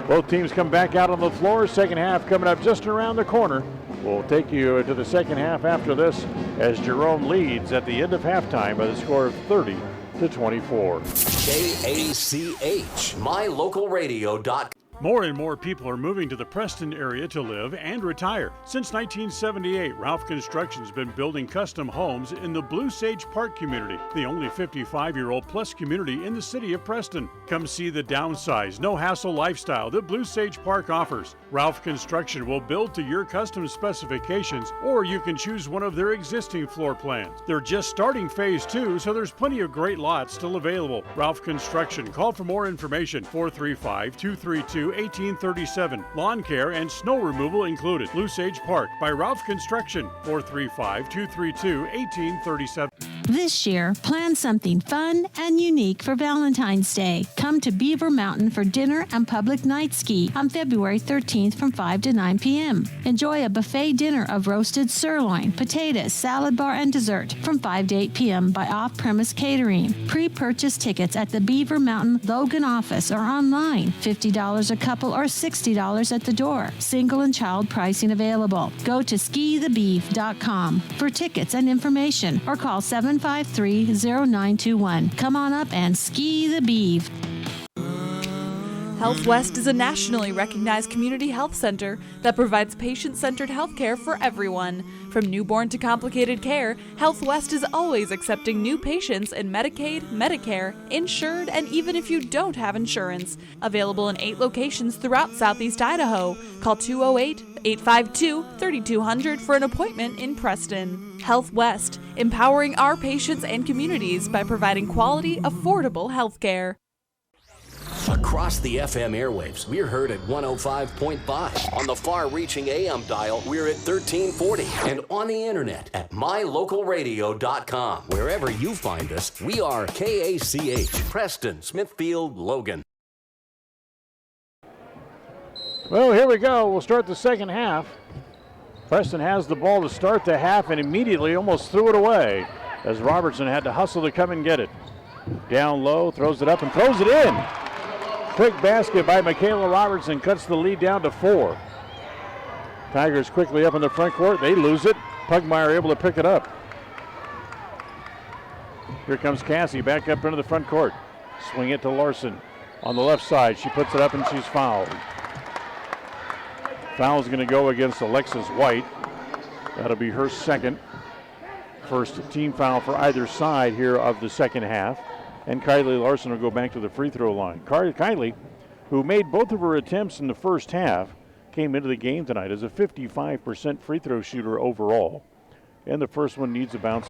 Both teams come back out on the floor. Second half coming up just around the corner. We'll take you to the second half after this as Jerome leads at the end of halftime by the score of 30-24. KACH, mylocalradio.com. More and more people are moving to the Preston area to live and retire. Since 1978, Ralph Construction has been building custom homes in the Blue Sage Park community, the only 55-year-old plus community in the city of Preston. Come see the downsized, no-hassle lifestyle that Blue Sage Park offers. Ralph Construction will build to your custom specifications, or you can choose one of their existing floor plans. They're just starting phase 2, so there's plenty of great lots still available. Ralph Construction. Call for more information, 435-232-1837. Lawn care and snow removal included. Blue Sage Park by Ralph Construction, 435-232-1837. This year, plan something fun and unique for Valentine's Day. Come to Beaver Mountain for dinner and public night ski on February 13th from 5 to 9 p.m. Enjoy a buffet dinner of roasted sirloin, potatoes, salad bar, and dessert from 5 to 8 p.m. by Off-Premise Catering. Pre-purchase tickets at the Beaver Mountain Logan office or online. $50 a couple or $60 at the door. Single and child pricing available. Go to skithebeef.com for tickets and information or call 753-0921. Come on up and ski the beef. Health West is a nationally recognized community health center that provides patient-centered health care for everyone. From newborn to complicated care, Health West is always accepting new patients in Medicaid, Medicare, insured, and even if you don't have insurance. Available in 8 locations throughout Southeast Idaho. Call 208-852-3200 for an appointment in Preston. Health West, empowering our patients and communities by providing quality, affordable health care. Across the FM airwaves, we're heard at 105.5. On the far-reaching AM dial, we're at 1340. And on the internet at mylocalradio.com. Wherever you find us, we are KACH, Preston, Smithfield, Logan. Well, here we go. We'll start the second half. Preston has the ball to start the half and immediately almost threw it away as Robertson had to hustle to come and get it. Down low, throws it up and throws it in. Quick basket by Michaela Robertson cuts the lead down to 4. Tigers quickly up in the front court. They lose it. Pugmire able to pick it up. Here comes Cassie back up into the front court. Swing it to Larson on the left side. She puts it up and she's fouled. Foul's going to go against Alexis White. That'll be her second. First team foul for either side here of the second half. And Kylie Larson will go back to the free throw line. Kylie, who made both of her attempts in the first half, came into the game tonight as a 55% free throw shooter overall. And the first one needs a bounce.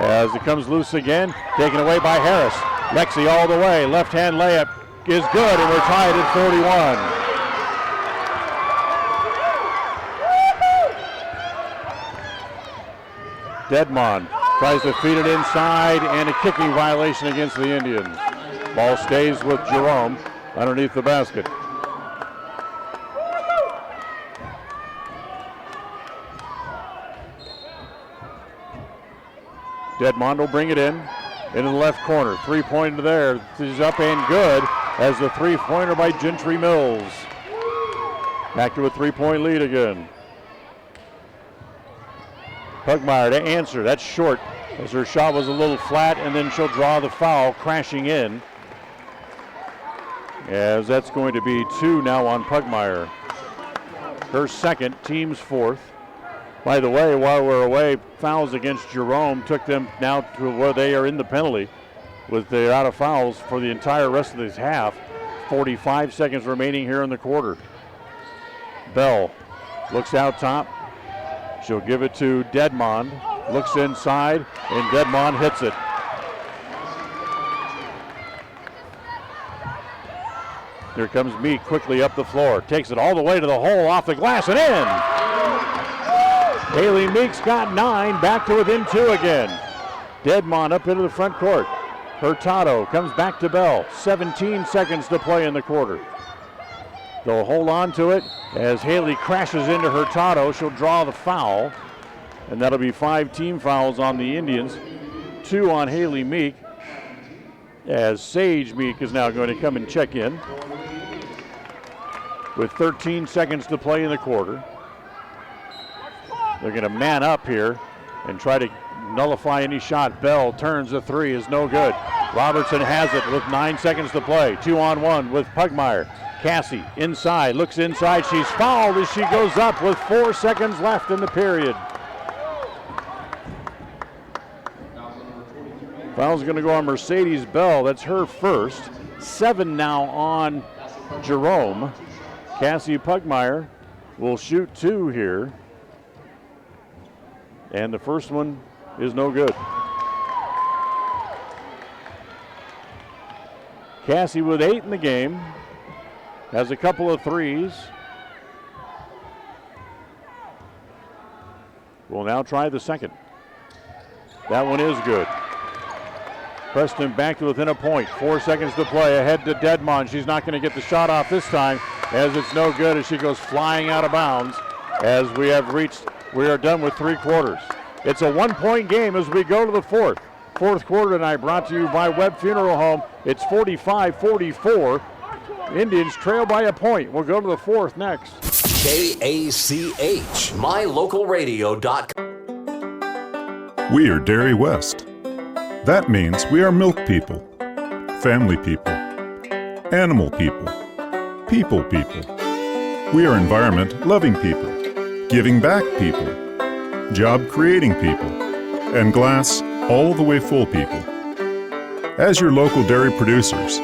as it comes loose again, taken away by Harris. Lexi all the way, left-hand layup is good, and we're tied at 41. Dedmon tries to feed it inside, and a kicking violation against the Indians. Ball stays with Jerome underneath the basket. Dedmon will bring it into the left corner. Three-pointer there. Is up and good as the three-pointer by Gentry Mills. Back to a three-point lead again. Pugmire to answer. That's short as her shot was a little flat, and then she'll draw the foul crashing in. As that's going to be 2 now on Pugmire. Her second, team's fourth. By the way, while we're away, fouls against Jerome took them now to where they are in the penalty with the out of fouls for the entire rest of this half. 45 seconds remaining here in the quarter. Bell looks out top. She'll give it to Dedmon. Looks inside, and Dedmon hits it. Here comes Meek quickly up the floor. Takes it all the way to the hole, off the glass, and in! Haley Meek's got 9, back to within 2 again. Dedmon up into the front court. Hurtado comes back to Bell. 17 seconds to play in the quarter. They'll hold on to it as Haley crashes into Hurtado. She'll draw the foul, and that'll be 5 team fouls on the Indians, 2 on Haley Meek, as Sage Meek is now going to come and check in with 13 seconds to play in the quarter. They're going to man up here and try to nullify any shot. Bell turns the 3, is no good. Robertson has it with 9 seconds to play. 2-on-1 with Pugmire. Cassie inside, looks inside. She's fouled as she goes up with 4 seconds left in the period. Foul's going to go on Mercedes Bell. That's her first. 7 now on Jerome. Cassie Pugmire will shoot 2 here. And the first one is no good. Cassie with 8 in the game. Has a couple of threes. We'll now try the second. That one is good. Preston back to within a point. 4 seconds to play. Ahead to Dedmon. She's not going to get the shot off this time, as it's no good as she goes flying out of bounds. As we are done with 3 quarters. It's a 1-point game as we go to the fourth. Fourth quarter tonight brought to you by Webb Funeral Home. It's 45-44. Indians trail by a point. We'll go to the fourth next. KACH, mylocalradio.com. We are Dairy West. That means we are milk people, family people, animal people, people people. We are environment-loving people, giving back people, job-creating people, and glass all the way full people. As your local dairy producers,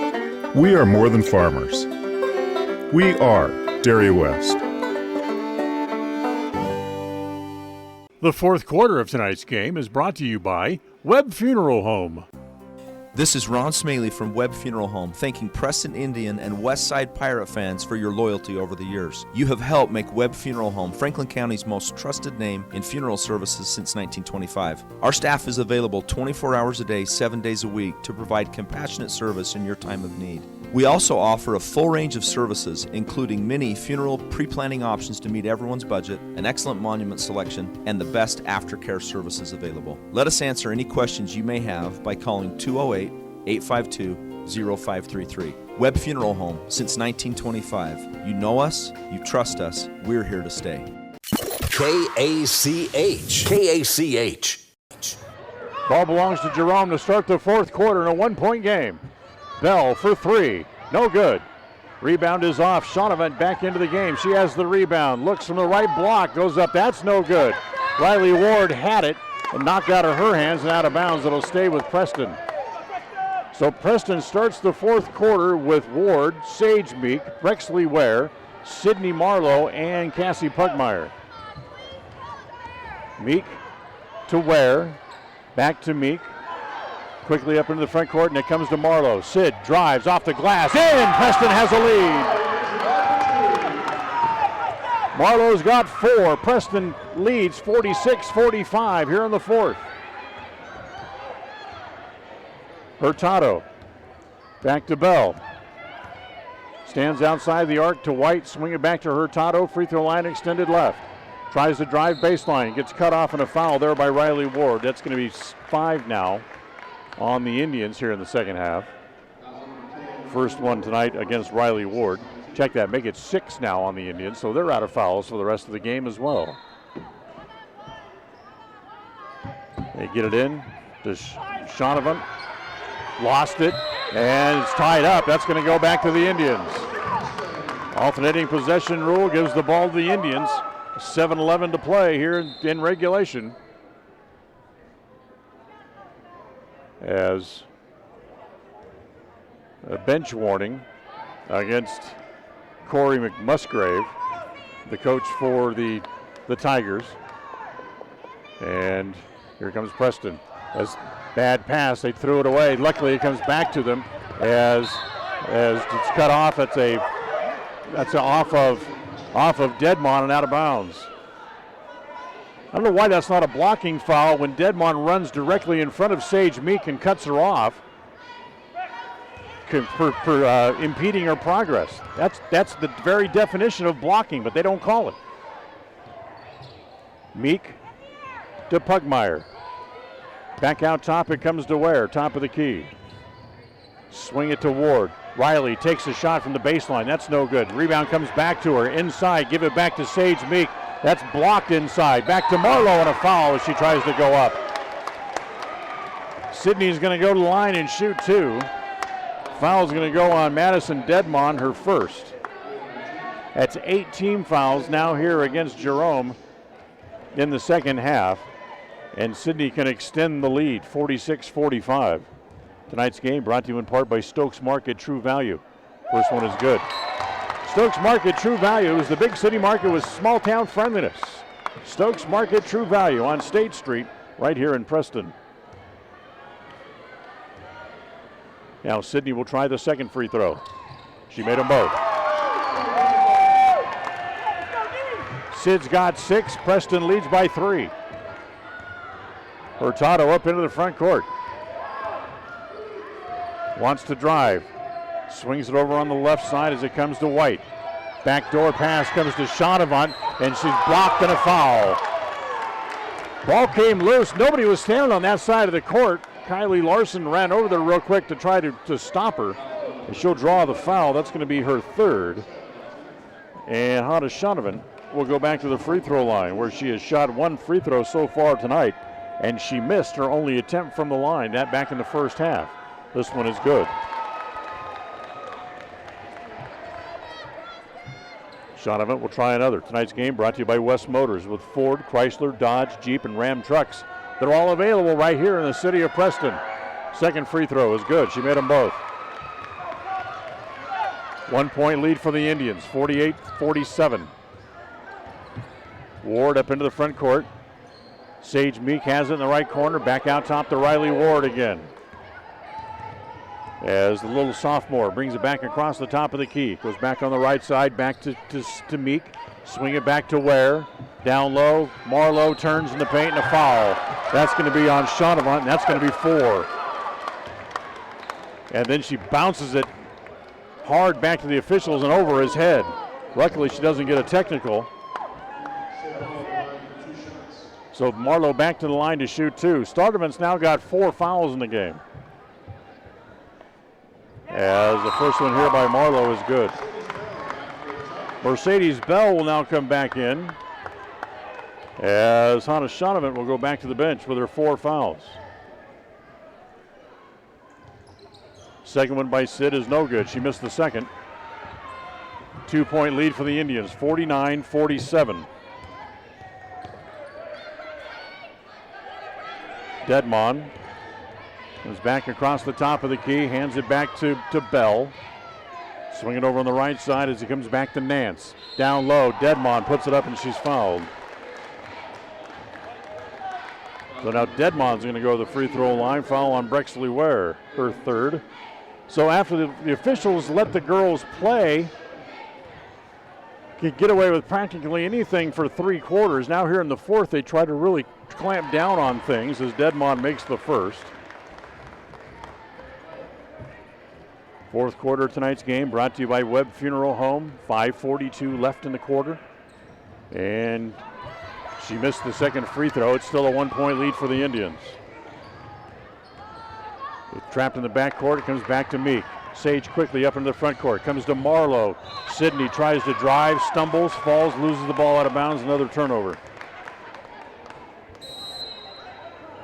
we are more than farmers. We are Dairy West. The fourth quarter of tonight's game is brought to you by Webb Funeral Home. This is Ron Smaley from Webb Funeral Home, thanking Preston Indian and Westside Pirate fans for your loyalty over the years. You have helped make Webb Funeral Home Franklin County's most trusted name in funeral services since 1925. Our staff is available 24 hours a day, 7 days a week to provide compassionate service in your time of need. We also offer a full range of services, including many funeral pre-planning options to meet everyone's budget, an excellent monument selection, and the best aftercare services available. Let us answer any questions you may have by calling 208-852-0533. Webb Funeral Home, since 1925. You know us, you trust us, we're here to stay. KACH. Ball belongs to Jerome to start the fourth quarter in a 1-point game. Bell for 3, no good. Rebound is off. Shonovan back into the game. She has the rebound. Looks from the right block, goes up. That's no good. Riley Ward had it and knocked out of her hands and out of bounds. It'll stay with Preston. So Preston starts the fourth quarter with Ward, Sage Meek, Brexley Ware, Sydney Marlowe, and Cassie Pugmire. Meek to Ware. Back to Meek. Quickly up into the front court, and it comes to Marlowe. Sid drives off the glass. In! Preston has a lead. Marlowe's got 4. Preston leads 46-45 here in the fourth. Hurtado. Back to Bell. Stands outside the arc to White. Swing it back to Hurtado. Free throw line extended left. Tries to drive baseline. Gets cut off and a foul there by Riley Ward. That's going to be 5 now on the Indians here in the second half. First one tonight against Riley Ward. Check that, make it 6 now on the Indians, so they're out of fouls for the rest of the game as well. They get it in to Shonovan. Lost it, and it's tied up. That's going to go back to the Indians. Alternating possession rule gives the ball to the Indians. 7:11 to play here in regulation. As a bench warning against Corey McMusgrave, the coach for the Tigers. And here comes Preston. As bad pass, they threw it away. Luckily, it comes back to them as it's cut off. That's off of Dedmon and out of bounds. I don't know why that's not a blocking foul when Dedmon runs directly in front of Sage Meek and cuts her off for impeding her progress. That's the very definition of blocking, but they don't call it. Meek to Pugmire. Back out top, it comes to Ware, top of the key. Swing it to Ward. Riley takes a shot from the baseline. That's no good. Rebound comes back to her. Inside, give it back to Sage Meek. That's blocked inside. Back to Marlowe and a foul as she tries to go up. Sydney's going to go to the line and shoot 2. Foul's going to go on Madison Dedmon, her first. That's 8 team fouls now here against Jerome in the second half. And Sydney can extend the lead, 46-45. Tonight's game brought to you in part by Stokes Market True Value. First one is good. Stokes Market True Value is the big city market with small town friendliness. Stokes Market True Value on State Street right here in Preston. Now Sydney will try the second free throw. She made them both. Sid's got 6. Preston leads by 3. Hurtado up into the front court. Wants to drive. Swings it over on the left side as it comes to White. Backdoor pass comes to Shonovan, and she's blocked and a foul. Ball came loose. Nobody was standing on that side of the court. Kylie Larson ran over there real quick to try to stop her. And she'll draw the foul. That's going to be her third. And Hannah Shonovan will go back to the free throw line, where she has shot 1 free throw so far tonight. And she missed her only attempt from the line, that back in the first half. This one is good. Shonovan will try another. Tonight's game brought to you by West Motors with Ford, Chrysler, Dodge, Jeep, and Ram trucks. They're all available right here in the city of Preston. Second free throw is good. She made them both. 1 point lead for the Indians, 48-47. Ward up into the front court. Sage Meek has it in the right corner. Back out top to Riley Ward again. As the little sophomore brings it back across the top of the key. Goes back on the right side, back to Meek. Swing it back to Ware. Down low, Marlowe turns in the paint and a foul. That's going to be on Shonovan, and that's going to be 4. And then she bounces it hard back to the officials and over his head. Luckily, she doesn't get a technical. So Marlowe back to the line to shoot 2. Stardivant's now got 4 fouls in the game. As the first one here by Marlowe is good. Mercedes Bell will now come back in, as Hannah Shonovan will go back to the bench with her 4 fouls. Second one by Sid is no good. She missed the second. 2 point lead for the Indians, 49-47. Dedmon is back across the top of the key, hands it back to Bell. Swing it over on the right side as he comes back to Nance. Down low, Dedmon puts it up and she's fouled. So now Dedmon's going to go to the free throw line. Foul on Brexley Ware, her third. So after the officials let the girls play, could get away with practically anything for 3 quarters. Now here in the fourth, they try to really clamp down on things as Dedmon makes the first. Fourth quarter of tonight's game brought to you by Webb Funeral Home. 5:42 left in the quarter. And she missed the second free throw. It's still a 1-point lead for the Indians. Trapped in the backcourt, it comes back to Meek. Sage quickly up into the front court. Comes to Marlowe. Sidney tries to drive, stumbles, falls, loses the ball out of bounds. Another turnover.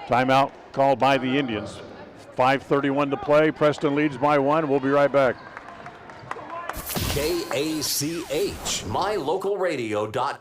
Timeout called by the Indians. 5:31 to play. Preston leads by 1. We'll be right back. KACH, mylocalradio.com.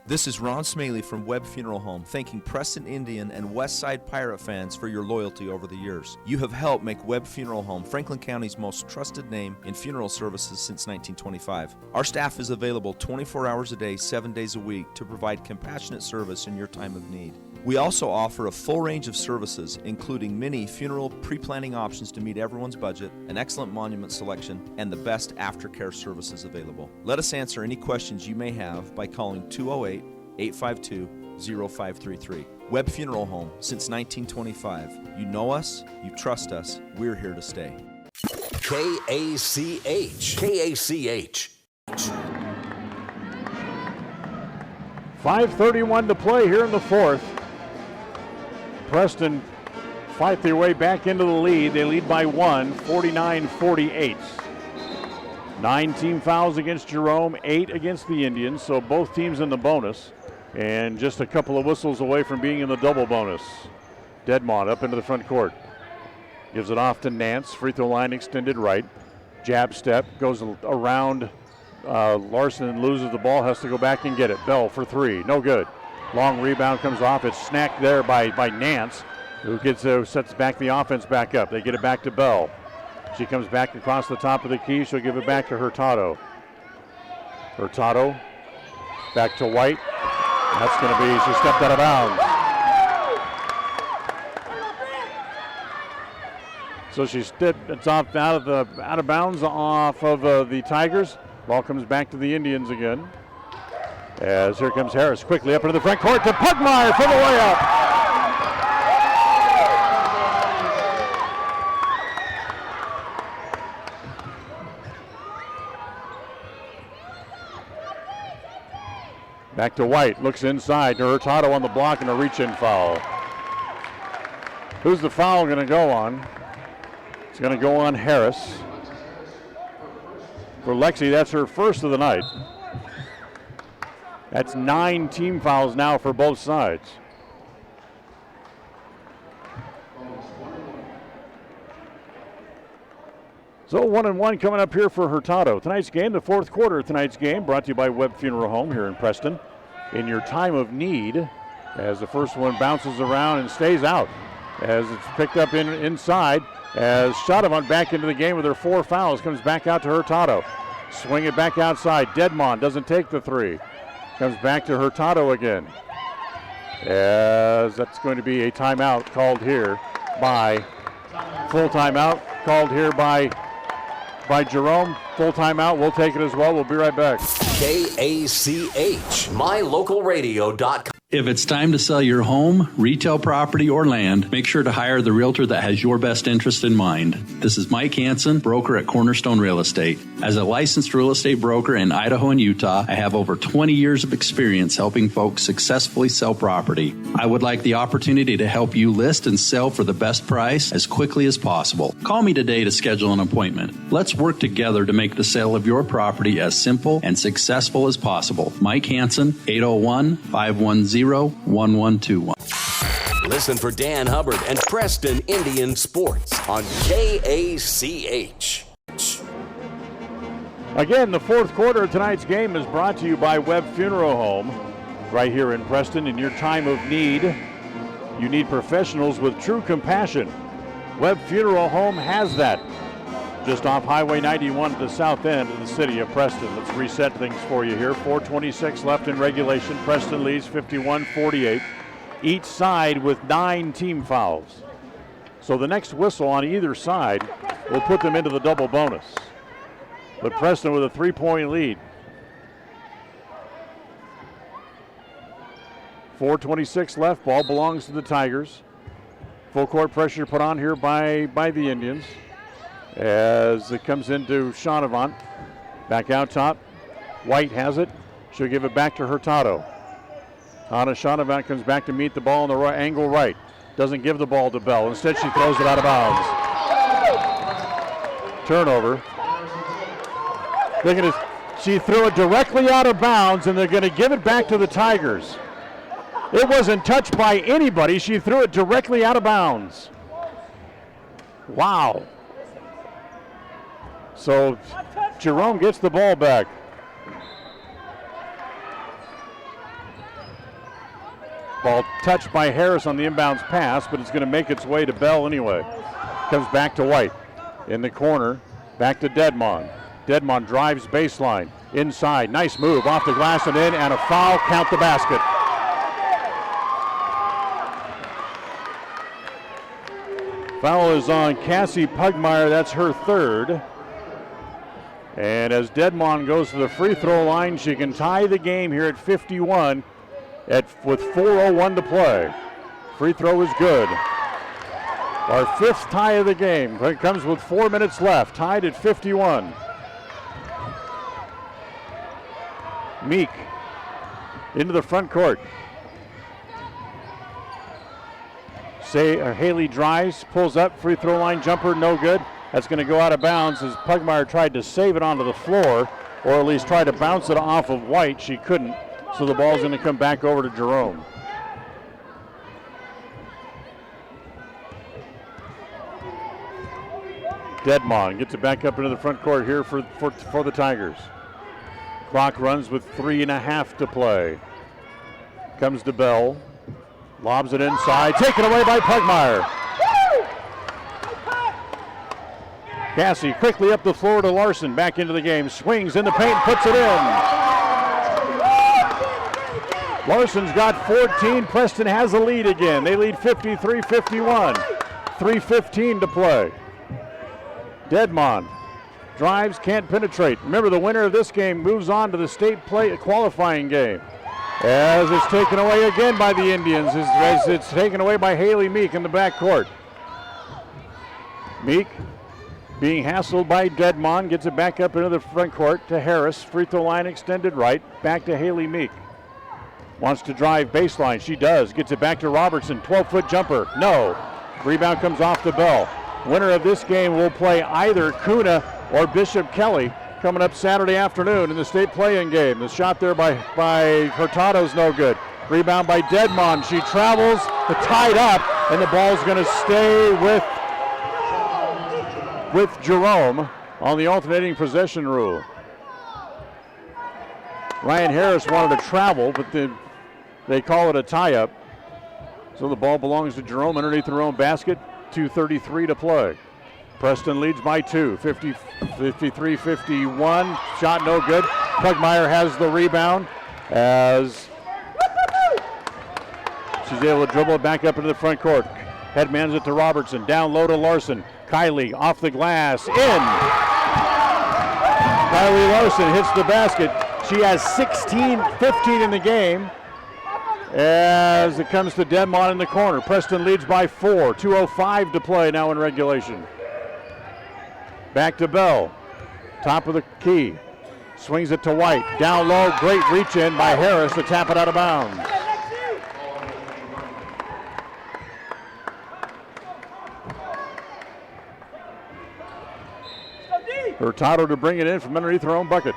This is Ron Smaley from Webb Funeral Home, thanking Preston Indian and Westside Pirate fans for your loyalty over the years. You have helped make Webb Funeral Home Franklin County's most trusted name in funeral services since 1925. Our staff is available 24 hours a day, 7 days a week to provide compassionate service in your time of need. We also offer a full range of services, including many funeral pre-planning options to meet everyone's budget, an excellent monument selection, and the best aftercare services available. Let us answer any questions you may have by calling 208-852-0533. Webb Funeral Home, since 1925. You know us, you trust us, we're here to stay. KACH. KACH. 5:31 to play here in the fourth. Preston fight their way back into the lead. They lead by 1, 49-48. 9 team fouls against Jerome, 8 against the Indians, so both teams in the bonus. And just a couple of whistles away from being in the double bonus. Dedmon up into the front court. Gives it off to Nance. Free throw line extended right. Jab step. Goes around Larson and loses the ball. Has to go back and get it. Bell for 3. No good. Long rebound comes off. It's snacked there by Nance, who sets back the offense back up. They get it back to Bell. She comes back across the top of the key. She'll give it back to Hurtado. Hurtado back to White. That's going to be, she stepped out of bounds. So it's off out of bounds off of the Tigers. Ball comes back to the Indians again. As here comes Harris quickly up into the front court to Pugmire for the layup. Back to White, looks inside to Hurtado on the block and a reach-in foul. Who's the foul going to go on? It's going to go on Harris. For Lexi, that's her first of the night. That's 9 team fouls now for both sides. So 1-1 coming up here for Hurtado. Tonight's game, the fourth quarter of tonight's game, brought to you by Webb Funeral Home here in Preston. In your time of need, as the first one bounces around and stays out. As it's picked up inside, as Shadavan back into the game with her 4 fouls, comes back out to Hurtado. Swing it back outside. Dedmon doesn't take the 3. Comes back to Hurtado again. As that's going to be a timeout called here by, full timeout called here by Jerome. Full timeout, we'll take it as well. We'll be right back. KACH, mylocalradio.com. If it's time to sell your home, retail property, or land, make sure to hire the realtor that has your best interest in mind. This is Mike Hansen, broker at Cornerstone Real Estate. As a licensed real estate broker in Idaho and Utah, I have over 20 years of experience helping folks successfully sell property. I would like the opportunity to help you list and sell for the best price as quickly as possible. Call me today to schedule an appointment. Let's work together to make the sale of your property as simple and successful as possible. Mike Hansen, 801-510-1121. Listen for Dan Hubbard and Preston Indian Sports on KACH. Again, the fourth quarter of tonight's game is brought to you by Webb Funeral Home, right here in Preston. In your time of need, you need professionals with true compassion. Webb Funeral Home has that. Just off Highway 91 at the south end of the city of Preston. Let's reset things for you here. 4:26 left in regulation. Preston leads 51-48. each side with 9 team fouls. So the next whistle on either side will put them into the double bonus. But Preston with a 3-point lead. 4:26 left. Ball belongs to the Tigers. Full court pressure put on here by the Indians as it comes into Shonavant. Back out top. White has it. She'll give it back to Hurtado. Hannah Shonavant comes back to meet the ball on the right, angle right. Doesn't give the ball to Bell. Instead, she throws it out of bounds. Turnover. She threw it directly out of bounds, and they're going to give it back to the Tigers. It wasn't touched by anybody. She threw it directly out of bounds. Wow. So Jerome gets the ball back. Ball touched by Harris on the inbounds pass, but it's going to make its way to Bell anyway. Comes back to White. In the corner, back to Dedmon. Dedmon drives baseline. Inside, nice move, off the glass and in, and a foul, count the basket. Foul is on Cassie Pugmire, that's her third. And as Dedmon goes to the free throw line, she can tie the game here at 51 with 4:01 to play. Free throw is good. Our 5th tie of the game. It comes with 4 minutes left, tied at 51. Meek into the front court. Haley drives, pulls up, free throw line jumper, no good. That's going to go out of bounds as Pugmire tried to save it onto the floor, or at least try to bounce it off of White. She couldn't, so the ball's going to come back over to Jerome. Dedmon gets it back up into the front court here for the Tigers. Clock runs with 3.5 to play. Comes to Bell. Lobs it inside. Taken away by Pugmire. Cassie quickly up the floor to Larson. Back into the game. Swings in the paint. Puts it in. Larson's got 14. Preston has a lead again. They lead 53-51. 3:15 to play. Dedmon drives, can't penetrate. Remember, the winner of this game moves on to the state qualifying game. As it's taken away again by the Indians, as it's taken away by Haley Meek in the backcourt. Meek being hassled by Dedmon, gets it back up into the front court to Harris. Free throw line extended right, back to Haley Meek. Wants to drive baseline, she does. Gets it back to Robertson, 12-foot jumper, no. Rebound comes off the Bell. Winner of this game will play either Kuna or Bishop Kelly coming up Saturday afternoon in the state play-in game. The shot there by Hurtado's no good. Rebound by Dedmon. She travels, tied up, and the ball's going to stay with Jerome on the alternating possession rule. Ryan Harris wanted to travel, but they call it a tie-up. So the ball belongs to Jerome underneath their own basket. 2:33 to play. Preston leads by 2, 53-51. Shot no good. Pugmire has the rebound as she's able to dribble it back up into the front court. Headmans it to Robertson. Down low to Larson. Kylie off the glass. In. Kylie Larson hits the basket. She has 15 in the game. As it comes to Dedmon in the corner. Preston leads by 4. 2:05 to play now in regulation. Back to Bell. Top of the key. Swings it to White. Down low. Great reach in by Harris to tap it out of bounds. Hurtado to bring it in from underneath her own bucket.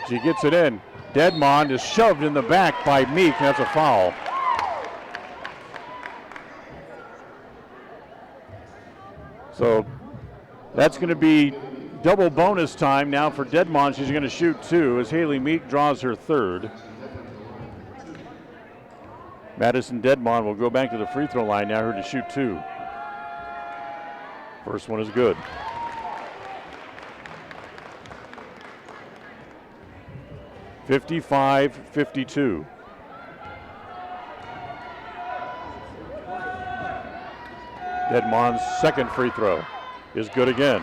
She gets it in. Dedmon is shoved in the back by Meek. That's a foul. So that's going to be double bonus time now for Dedmon. She's going to shoot 2 as Haley Meek draws her third. Madison Dedmon will go back to the free throw line now here to shoot 2. First one is good. .55-52. Dedmon's second free throw is good again.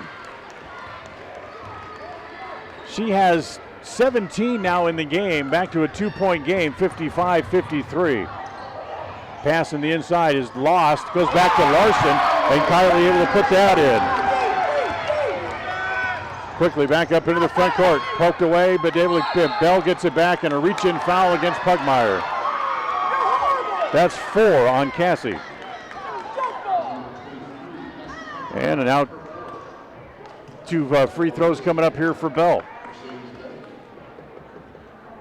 She has 17 now in the game, back to a 2-point game, 55-53. Pass in the inside is lost, goes back to Larson, and Kylie able to put that in. Quickly back up into the front court, poked away, but Bell gets it back, and a reach-in foul against Pugmire. That's 4 on Cassie. And now 2 free throws coming up here for Bell.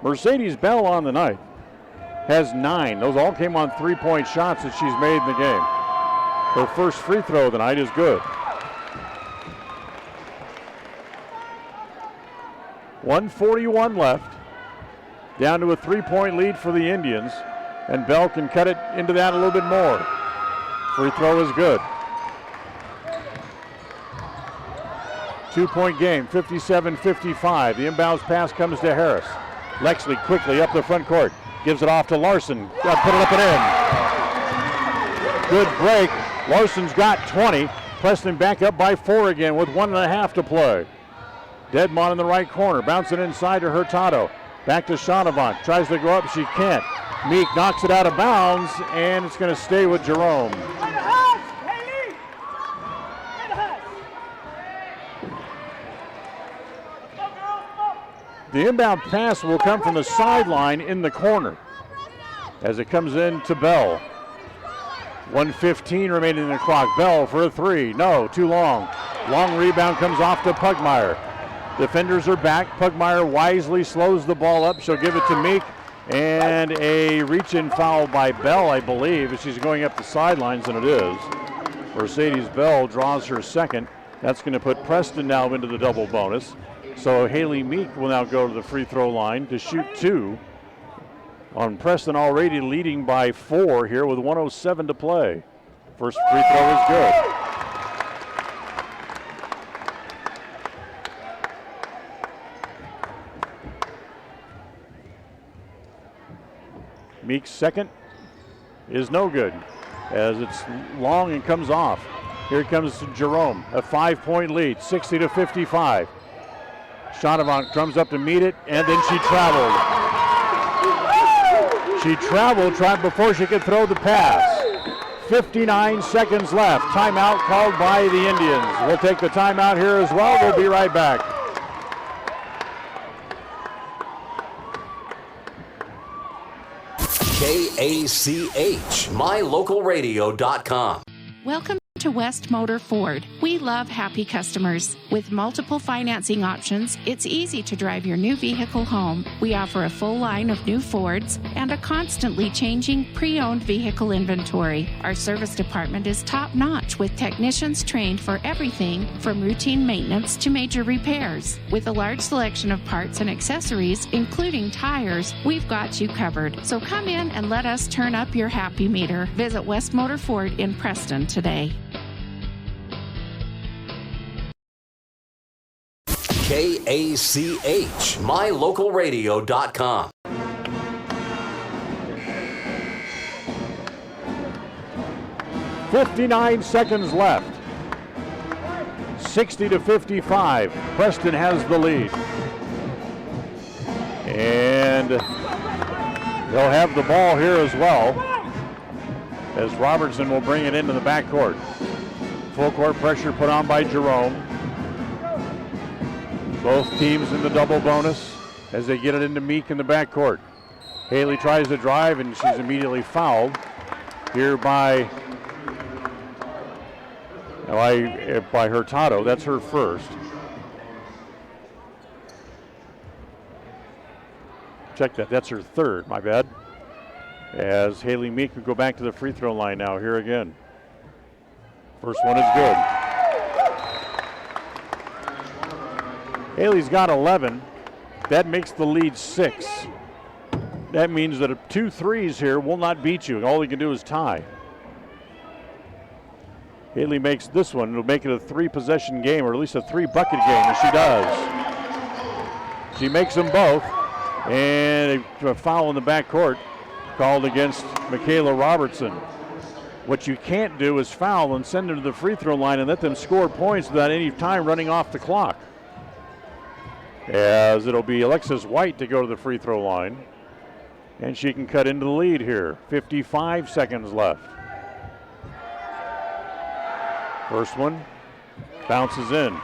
Mercedes Bell on the night has 9. Those all came on 3-point shots that she's made in the game. Her first free throw of the night is good. 1:41 left. Down to a 3-point lead for the Indians. And Bell can cut it into that a little bit more. Free throw is good. 2-point game, 57-55. The inbounds pass comes to Harris. Lexley quickly up the front court. Gives it off to Larson. Put it up and in. Good break. Larson's got 20. Preston back up by 4 again with 1.5 to play. Dedmon in the right corner. Bouncing inside to Hurtado. Back to Shaunavant. Tries to go up. She can't. Meek knocks it out of bounds, and it's going to stay with Jerome. The inbound pass will come from the sideline in the corner as it comes in to Bell. 1:15 remaining in the clock. Bell for a 3. No, too long. Long rebound comes off to Pugmire. Defenders are back. Pugmire wisely slows the ball up. She'll give it to Meek. And a reach-in foul by Bell, I believe, as she's going up the sidelines, and it is. Mercedes Bell draws her second. That's going to put Preston now into the double bonus. So Haley Meek will now go to the free throw line to shoot 2. On Preston already leading by 4 here with 1:07 to play. First free throw is good. Meek's second is no good as it's long and comes off. Here comes Jerome, a 5-point lead, 60-55. Shaunavant comes up to meet it, and then she traveled. She traveled before she could throw the pass. 59 seconds left. Timeout called by the Indians. We'll take the timeout here as well. We'll be right back. KACH, mylocalradio.com. Welcome to West Motor Ford. We love happy customers. With multiple financing options, it's easy to drive your new vehicle home. We offer a full line of new Fords and a constantly changing pre-owned vehicle inventory. Our service department is top-notch with technicians trained for everything from routine maintenance to major repairs. With a large selection of parts and accessories, including tires, we've got you covered. So come in and let us turn up your happy meter. Visit West Motor Ford in Preston today. KACH, mylocalradio.com. .59 seconds left. 60-55. Preston has the lead. And they'll have the ball here as well, as Robertson will bring it into the backcourt. Full court pressure put on by Jerome. Both teams in the double bonus as they get it into Meek in the backcourt. Haley tries to drive, and she's immediately fouled here by Hurtado. That's her first. Check that. That's her third. My bad. As Haley Meek will go back to the free throw line now here again. First one is good. Haley's got 11. That makes the lead 6. That means that 2 threes here will not beat you. All you can do is tie. Haley makes this one. It'll make it a 3-possession game, or at least a 3-bucket game, as she does. She makes them both. And a foul in the backcourt called against Michaela Robertson. What you can't do is foul and send them to the free throw line and let them score points without any time running off the clock. As it'll be Alexis White to go to the free throw line. And she can cut into the lead here. 55 seconds left. First one bounces in.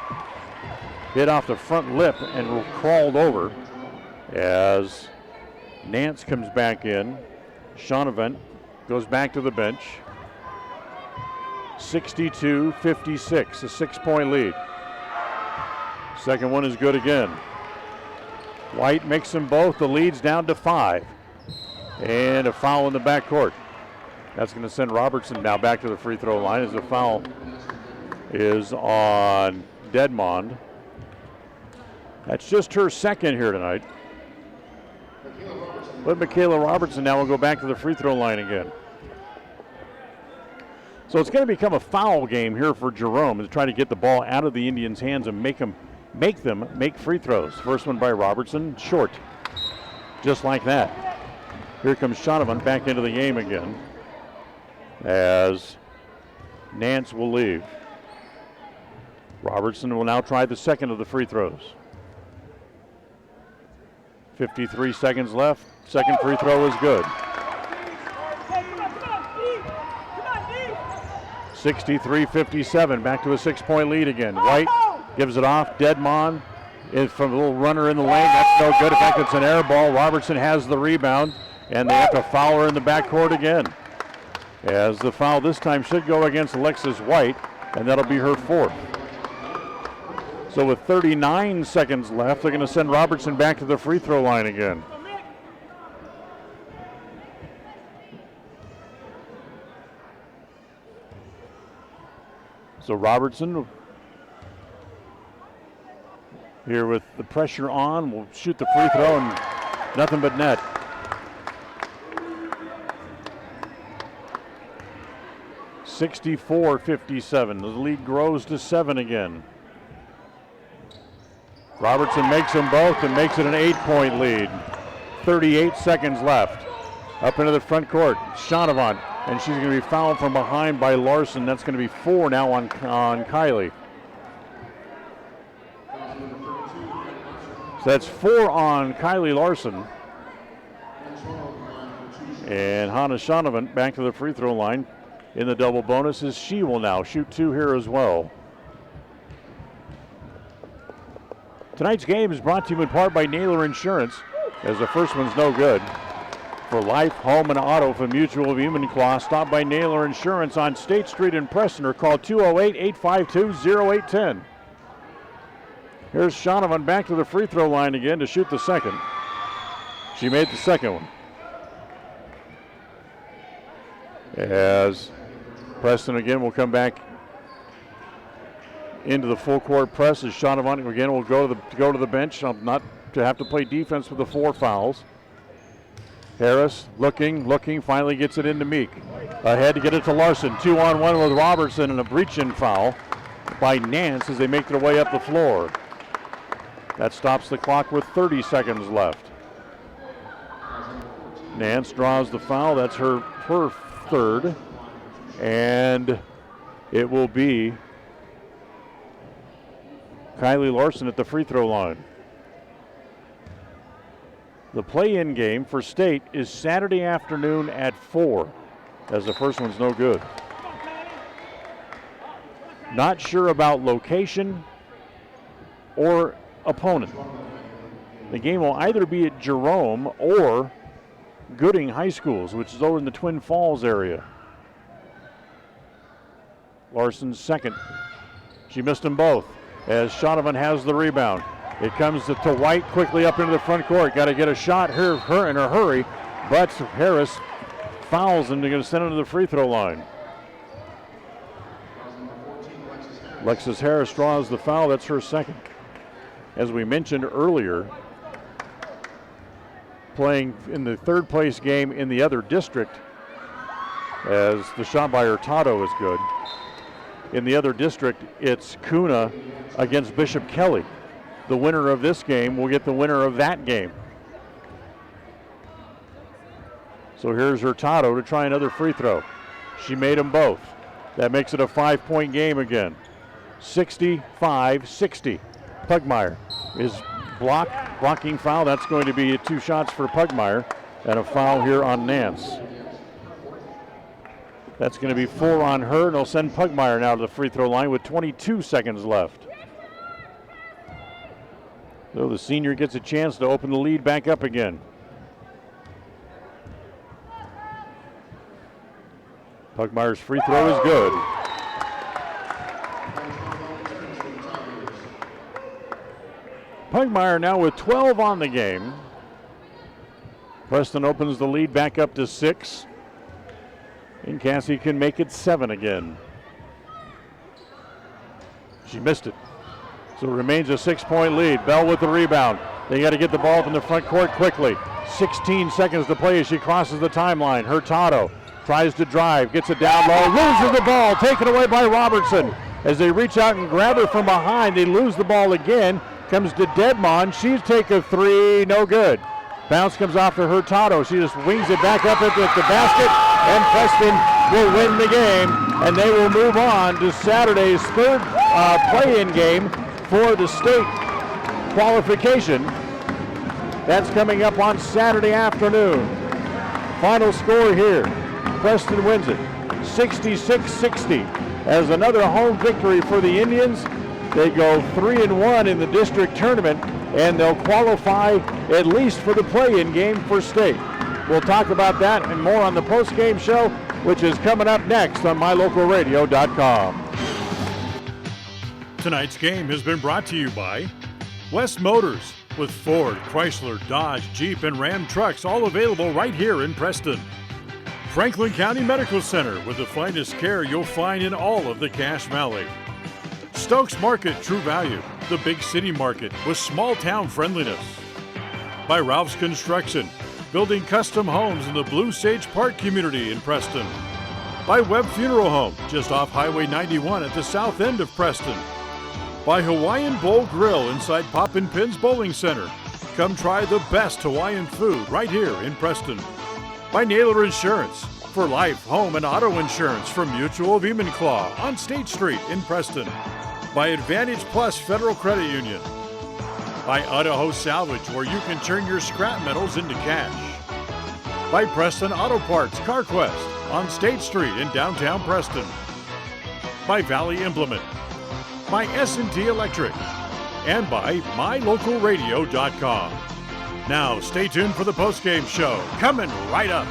Hit off the front lip and crawled over as Nance comes back in. Shaunavant goes back to the bench. 62-56, a 6-point lead. Second one is good again. White makes them both. The lead's down to 5. And a foul in the backcourt. That's going to send Robertson now back to the free throw line as the foul is on Dedmond. That's just her second here tonight. But Michaela Robertson now will go back to the free throw line again. So it's going to become a foul game here for Jerome to try to get the ball out of the Indians' hands and make them make free throws. First one by Robertson, short. Just like that. Here comes Shaunavant back into the game again as Nance will leave. Robertson will now try the second of the free throws. 53 seconds left. Second free throw is good. 63-57, back to a 6-point lead again. White gives it off. Dedmond is from a little runner in the lane. That's no good. In fact, it's an air ball. Robertson has the rebound. And they have to foul her in the backcourt again. As the foul this time should go against Alexis White, and that'll be her 4th. So with 39 seconds left, they're going to send Robertson back to the free throw line again. So Robertson here with the pressure on will shoot the free throw and nothing but net. 64-57. The lead grows to 7 again. Robertson makes them both and makes it an 8-point lead. 38 seconds left. Up into the front court, Shaunavant, and she's going to be fouled from behind by Larson. That's going to be 4 now on Kylie. So that's 4 on Kylie Larson. And Hannah Shaunavant back to the free throw line. In the double bonuses, she will now shoot 2 here as well. Tonight's game is brought to you in part by Naylor Insurance, as the first one's no good. For life, home, and auto from Mutual of Enumclaw, stop by Naylor Insurance on State Street in Preston or call 208-852-0810. Here's Shaunavant back to the free throw line again to shoot the second. She made the second one. As Preston again will come back into the full court press as Shaunavant again will go to the bench, not to have to play defense with the 4 fouls. Harris looking, finally gets it into Meek. Ahead to get it to Larson. 2-on-1 with Robertson and a breach-in foul by Nance as they make their way up the floor. That stops the clock with 30 seconds left. Nance draws the foul. That's her 3rd. And it will be Kylie Larson at the free throw line. The play-in game for State is Saturday afternoon at 4, as the first one's no good. Not sure about location or opponent. The game will either be at Jerome or Gooding High Schools, which is over in the Twin Falls area. Larson's second. She missed them both as Shaunavant has the rebound. It comes to White quickly up into the front court. Got to get a shot here in a hurry, but Harris fouls him. They're going to send him to the free throw line. Alexis Harris draws the foul. That's her second. As we mentioned earlier, playing in the 3rd place game in the other district, as the shot by Hurtado is good. In the other district, it's Kuna against Bishop Kelly. The winner of this game will get the winner of that game. So here's Hurtado to try another free throw. She made them both. That makes it a 5-point game again. 65-60. Pugmire is blocking foul. That's going to be 2 shots for Pugmire and a foul here on Nance. That's going to be 4 on her, and they'll send Pugmire now to the free throw line with 22 seconds left. So the senior gets a chance to open the lead back up again. Pugmire's free throw is good. Pugmire now with 12 on the game. Preston opens the lead back up to 6. And Cassie can make it 7 again. She missed it. So it remains a 6-point lead. Bell with the rebound. They got to get the ball up in the front court quickly. 16 seconds to play as she crosses the timeline. Hurtado tries to drive, gets it down low, loses the ball, taken away by Robertson. As they reach out and grab her from behind, they lose the ball again. Comes to Dedmon. She's taken a 3, no good. Bounce comes off to Hurtado. She just wings it back up at the basket, and Preston will win the game, and they will move on to Saturday's third play-in game for the state qualification. That's coming up on Saturday afternoon. Final score here. Preston wins it 66-60 as another home victory for the Indians. They go 3-1 in the district tournament, and they'll qualify at least for the play-in game for state. We'll talk about that and more on the post-game show, which is coming up next on mylocalradio.com. Tonight's game has been brought to you by West Motors, with Ford, Chrysler, Dodge, Jeep, and Ram trucks all available right here in Preston. Franklin County Medical Center, with the finest care you'll find in all of the Cache Valley. Stokes Market True Value, the big city market with small town friendliness. By Ralph's Construction, building custom homes in the Blue Sage Park community in Preston. By Webb Funeral Home, just off Highway 91 at the south end of Preston. By Hawaiian Bowl Grill inside Poppin' Pins Bowling Center. Come try the best Hawaiian food right here in Preston. By Naylor Insurance, for life, home, and auto insurance from Mutual of Enumclaw on State Street in Preston. By Advantage Plus Federal Credit Union. By Idaho Salvage, where you can turn your scrap metals into cash. By Preston Auto Parts CarQuest on State Street in downtown Preston. By Valley Implement. By S&T Electric. And by mylocalradio.com. Now, stay tuned for the postgame show, coming right up.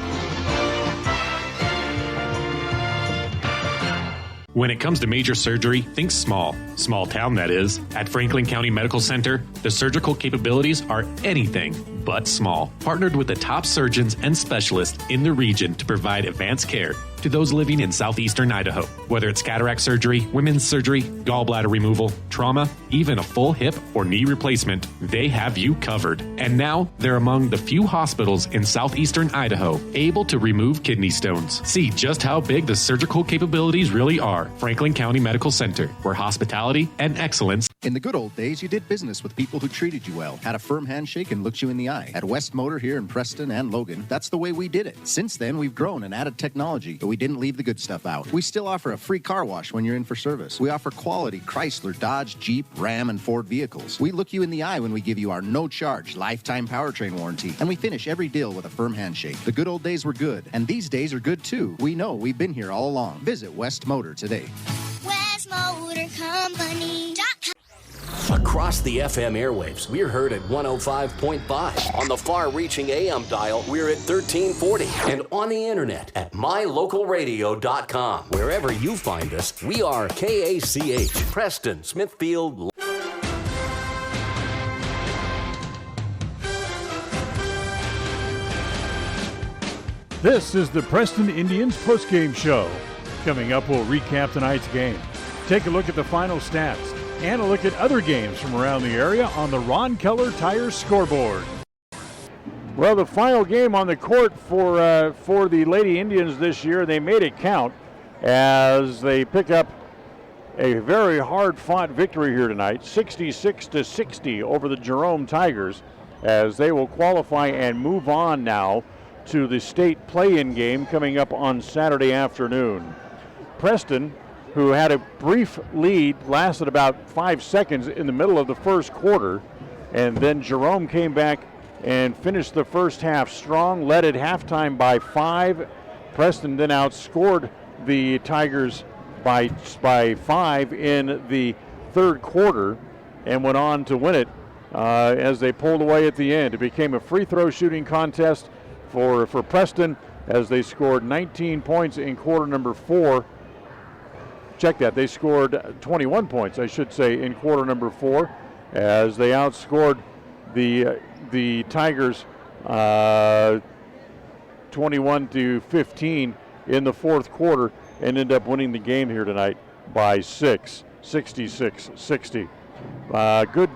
When it comes to major surgery, think small. Small town, that is. At Franklin County Medical Center, the surgical capabilities are anything but small. Partnered with the top surgeons and specialists in the region to provide advanced care to those living in southeastern Idaho. Whether it's cataract surgery, women's surgery, gallbladder removal, trauma, even a full hip or knee replacement, they have you covered. And now, they're among the few hospitals in southeastern Idaho able to remove kidney stones. See just how big the surgical capabilities really are. Franklin County Medical Center, where hospitality and excellence. In the good old days, you did business with people who treated you well, had a firm handshake, and looked you in the eye. At West Motor here in Preston and Logan, that's the way we did it. Since then, we've grown and added technology, but we didn't leave the good stuff out. We still offer a free car wash when you're in for service. We offer quality Chrysler, Dodge, Jeep, Ram, and Ford vehicles. We look you in the eye when we give you our no-charge lifetime powertrain warranty, and we finish every deal with a firm handshake. The good old days were good, and these days are good too. We know we've been here all along. Visit West Motor today. WestMotorCompany.com. Across the FM airwaves, we're heard at 105.5. On the far-reaching AM dial, we're at 1340. And on the internet at mylocalradio.com. Wherever you find us, we are KACH, Preston, Smithfield. This is the Preston Indians postgame show. Coming up, we'll recap tonight's game, take a look at the final stats, and a look at other games from around the area on the Ron Keller Tires scoreboard. Well, the final game on the court for the Lady Indians this year, they made it count as they pick up a very hard-fought victory here tonight, 66-60 over the Jerome Tigers, as they will qualify and move on now to the state play-in game coming up on Saturday afternoon. Preston, who had a brief lead, lasted about 5 seconds in the middle of the first quarter, and then Jerome came back and finished the first half strong, led at halftime by 5. Preston then outscored the Tigers by 5 in the third quarter and went on to win it as they pulled away at the end. It became a free throw shooting contest for Preston as they scored 19 points in quarter number 4. Check that, they scored 21 points, I should say, in quarter number 4 as they outscored the Tigers 21-15 in the fourth quarter and ended up winning the game here tonight by 6, 66-60. Good.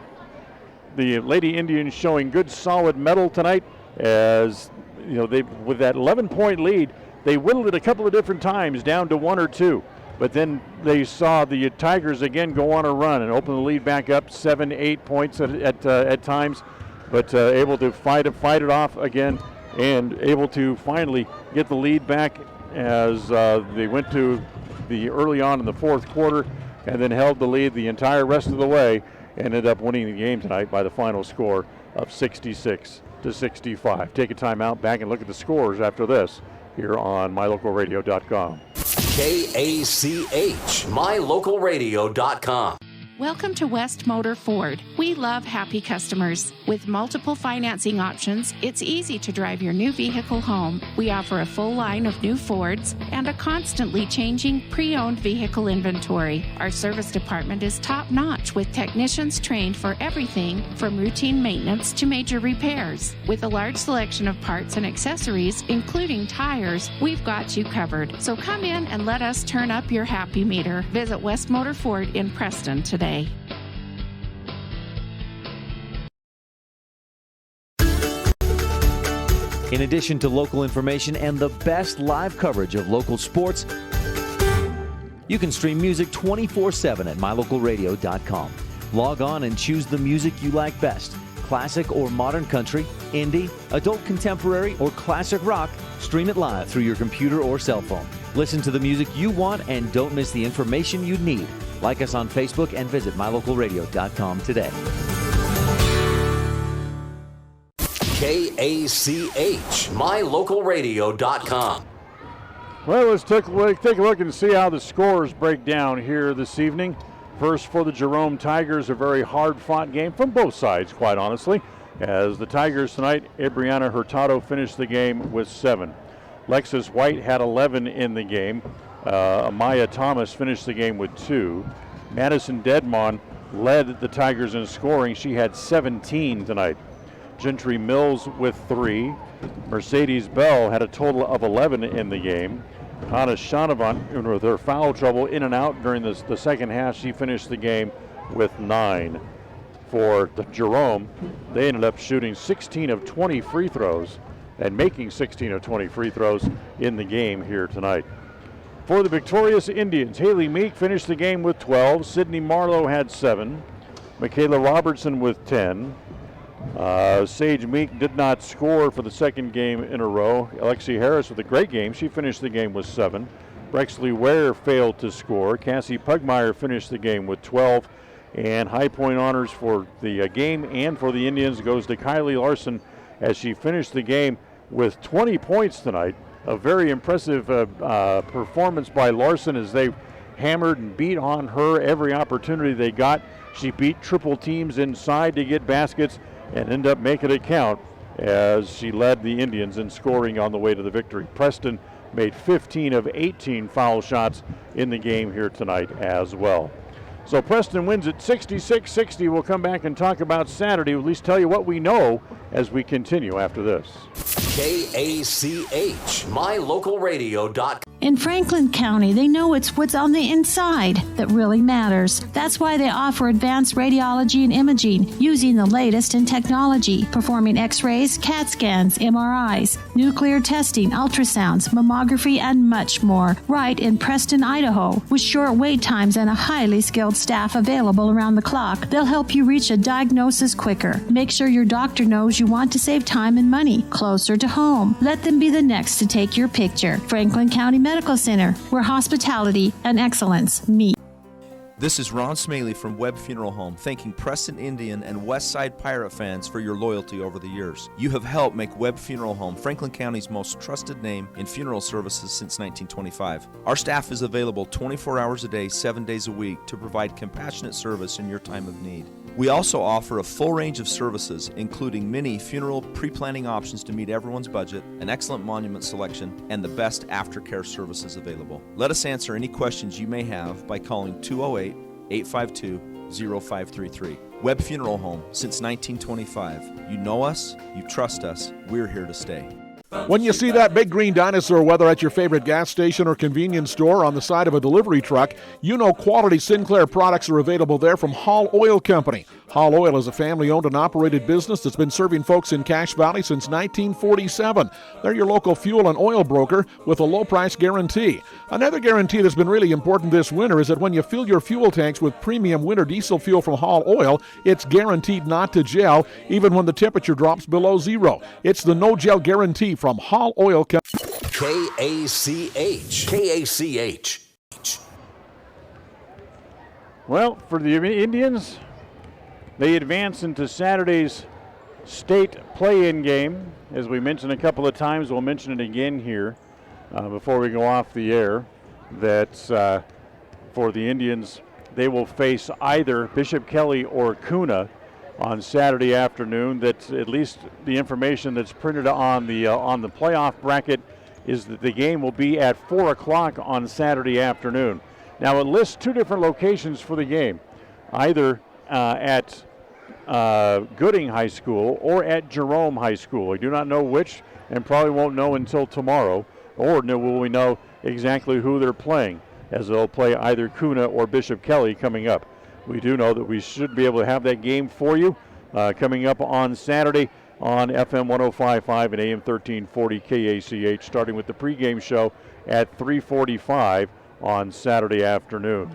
The Lady Indians showing good solid mettle tonight as you know they with that 11-point lead, they whittled it a couple of different times down to 1 or 2. But then they saw the Tigers again go on a run and open the lead back up 7-8 points at times, but able to fight it off again and able to finally get the lead back as they went to the early on in the fourth quarter and then held the lead the entire rest of the way and ended up winning the game tonight by the final score of 66-65. Take a timeout, back and look at the scores after this here on mylocalradio.com. KACH, mylocalradio.com. Welcome to West Motor Ford. We love happy customers. With multiple financing options, it's easy to drive your new vehicle home. We offer a full line of new Fords and a constantly changing pre-owned vehicle inventory. Our service department is top-notch with technicians trained for everything from routine maintenance to major repairs. With a large selection of parts and accessories, including tires, we've got you covered. So come in and let us turn up your happy meter. Visit West Motor Ford in Preston today. In addition to local information and the best live coverage of local sports, you can stream music 24/7 at mylocalradio.com. Log on and choose the music you like best. Classic or modern country, indie, adult contemporary, or classic rock. Stream it live through your computer or cell phone. Listen to the music you want and don't miss the information you need. Like us on Facebook and visit mylocalradio.com today. KACH, mylocalradio.com. Well, let's take a look and see how the scores break down here this evening. First for the Jerome Tigers, a very hard-fought game from both sides, quite honestly. As the Tigers tonight, Adriana Hurtado finished the game with 7. Lexus White had 11 in the game. Amaya Thomas finished the game with 2. Madison Dedmon led the Tigers in scoring. She had 17 tonight. Gentry Mills with 3. Mercedes Bell had a total of 11 in the game. Hannah Shanavan, with her foul trouble in and out during the second half, she finished the game with 9. For the Jerome, they ended up shooting 16 of 20 free throws and making 16 of 20 free throws in the game here tonight. For the victorious Indians, Haley Meek finished the game with 12. Sydney Marlowe had 7. Michaela Robertson with 10. Sage Meek did not score for the second game in a row. Alexi Harris with a great game. She finished the game with 7. Brexley Ware failed to score. Cassie Pugmire finished the game with 12. And high point honors for the game and for the Indians goes to Kylie Larson as she finished the game with 20 points tonight. A very impressive performance by Larson as they hammered and beat on her every opportunity they got. She beat triple teams inside to get baskets and ended up making it count as she led the Indians in scoring on the way to the victory. Preston made 15 of 18 foul shots in the game here tonight as well. So Preston wins at 66-60. We'll come back and talk about Saturday, at least tell you what we know as we continue after this. KACH, mylocalradio.com. In Franklin County, they know it's what's on the inside that really matters. That's why they offer advanced radiology and imaging using the latest in technology, performing x-rays, CAT scans, MRIs, nuclear testing, ultrasounds, mammography, and much more, right in Preston, Idaho. With short wait times and a highly skilled staff available around the clock, they'll help you reach a diagnosis quicker. Make sure your doctor knows you want to save time and money closer to home. Let them be the next to take your picture. Franklin County Medical Center, where hospitality and excellence meet. This is Ron Smaley from Webb Funeral Home, thanking Preston Indian and Westside Pirate fans for your loyalty over the years. You have helped make Webb Funeral Home Franklin County's most trusted name in funeral services since 1925. Our staff is available 24 hours a day, 7 days a week to provide compassionate service in your time of need. We also offer a full range of services, including many funeral pre-planning options to meet everyone's budget, an excellent monument selection, and the best aftercare services available. Let us answer any questions you may have by calling 208-852-0533. Webb Funeral Home, since 1925. You know us, you trust us, we're here to stay. When you see that big green dinosaur, whether at your favorite gas station or convenience store on the side of a delivery truck, you know quality Sinclair products are available there from Hall Oil Company. Hall Oil is a family-owned and operated business that's been serving folks in Cache Valley since 1947. They're your local fuel and oil broker with a low-price guarantee. Another guarantee that's been really important this winter is that when you fill your fuel tanks with premium winter diesel fuel from Hall Oil, it's guaranteed not to gel, even when the temperature drops below zero. It's the no-gel guarantee from Hall Oil Company. KACH. Well, for the Indians, they advance into Saturday's state play-in game. As we mentioned a couple of times, we'll mention it again here before we go off the air, that for the Indians, they will face either Bishop Kelly or Kuna on Saturday afternoon. That at least the information that's printed on the playoff bracket is that the game will be at 4 o'clock on Saturday afternoon. Now it lists two different locations for the game, either at Gooding High School or at Jerome High School. We do not know which, and probably won't know until tomorrow, or will we know exactly who they're playing, as they'll play either Kuna or Bishop Kelly coming up. We do know that we should be able to have that game for you coming up on Saturday on FM 105.5 and AM 1340 KACH, starting with the pregame show at 3:45 on Saturday afternoon.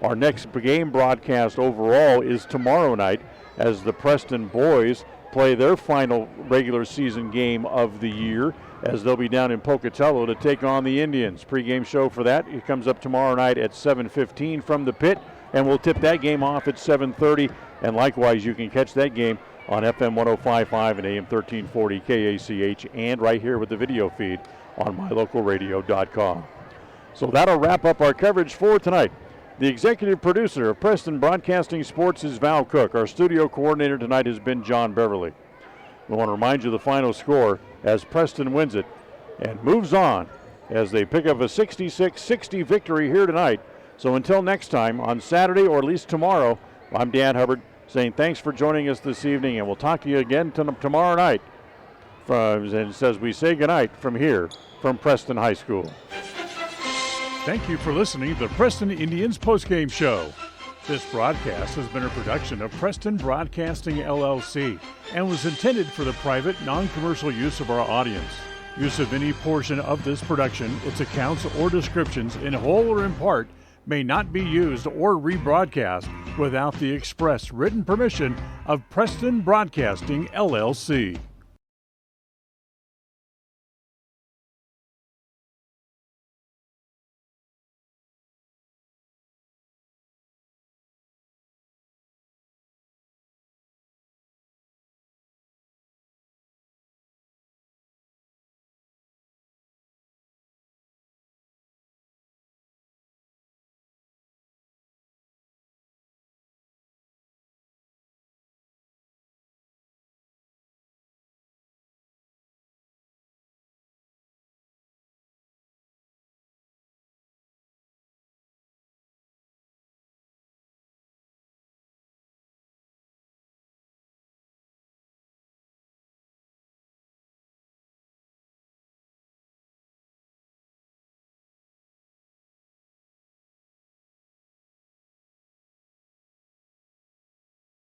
Our next game broadcast overall is tomorrow night as the Preston boys play their final regular season game of the year, as they'll be down in Pocatello to take on the Indians. Pregame show for that, it comes up tomorrow night at 7:15 from the pit, and we'll tip that game off at 7:30. And likewise, you can catch that game on FM 105.5 and AM 1340 KACH, and right here with the video feed on mylocalradio.com. So that'll wrap up our coverage for tonight. The executive producer of Preston Broadcasting Sports is Val Cook. Our studio coordinator tonight has been John Beverly. We want to remind you the final score as Preston wins it and moves on as they pick up a 66-60 victory here tonight. So until next time on Saturday, or at least tomorrow, I'm Dan Hubbard saying thanks for joining us this evening, and we'll talk to you again tomorrow night. And says we say goodnight from here from Preston High School. Thank you for listening to the Preston Indians postgame show. This broadcast has been a production of Preston Broadcasting LLC and was intended for the private, non-commercial use of our audience. Use of any portion of this production, its accounts or descriptions, in whole or in part, may not be used or rebroadcast without the express written permission of Preston Broadcasting LLC.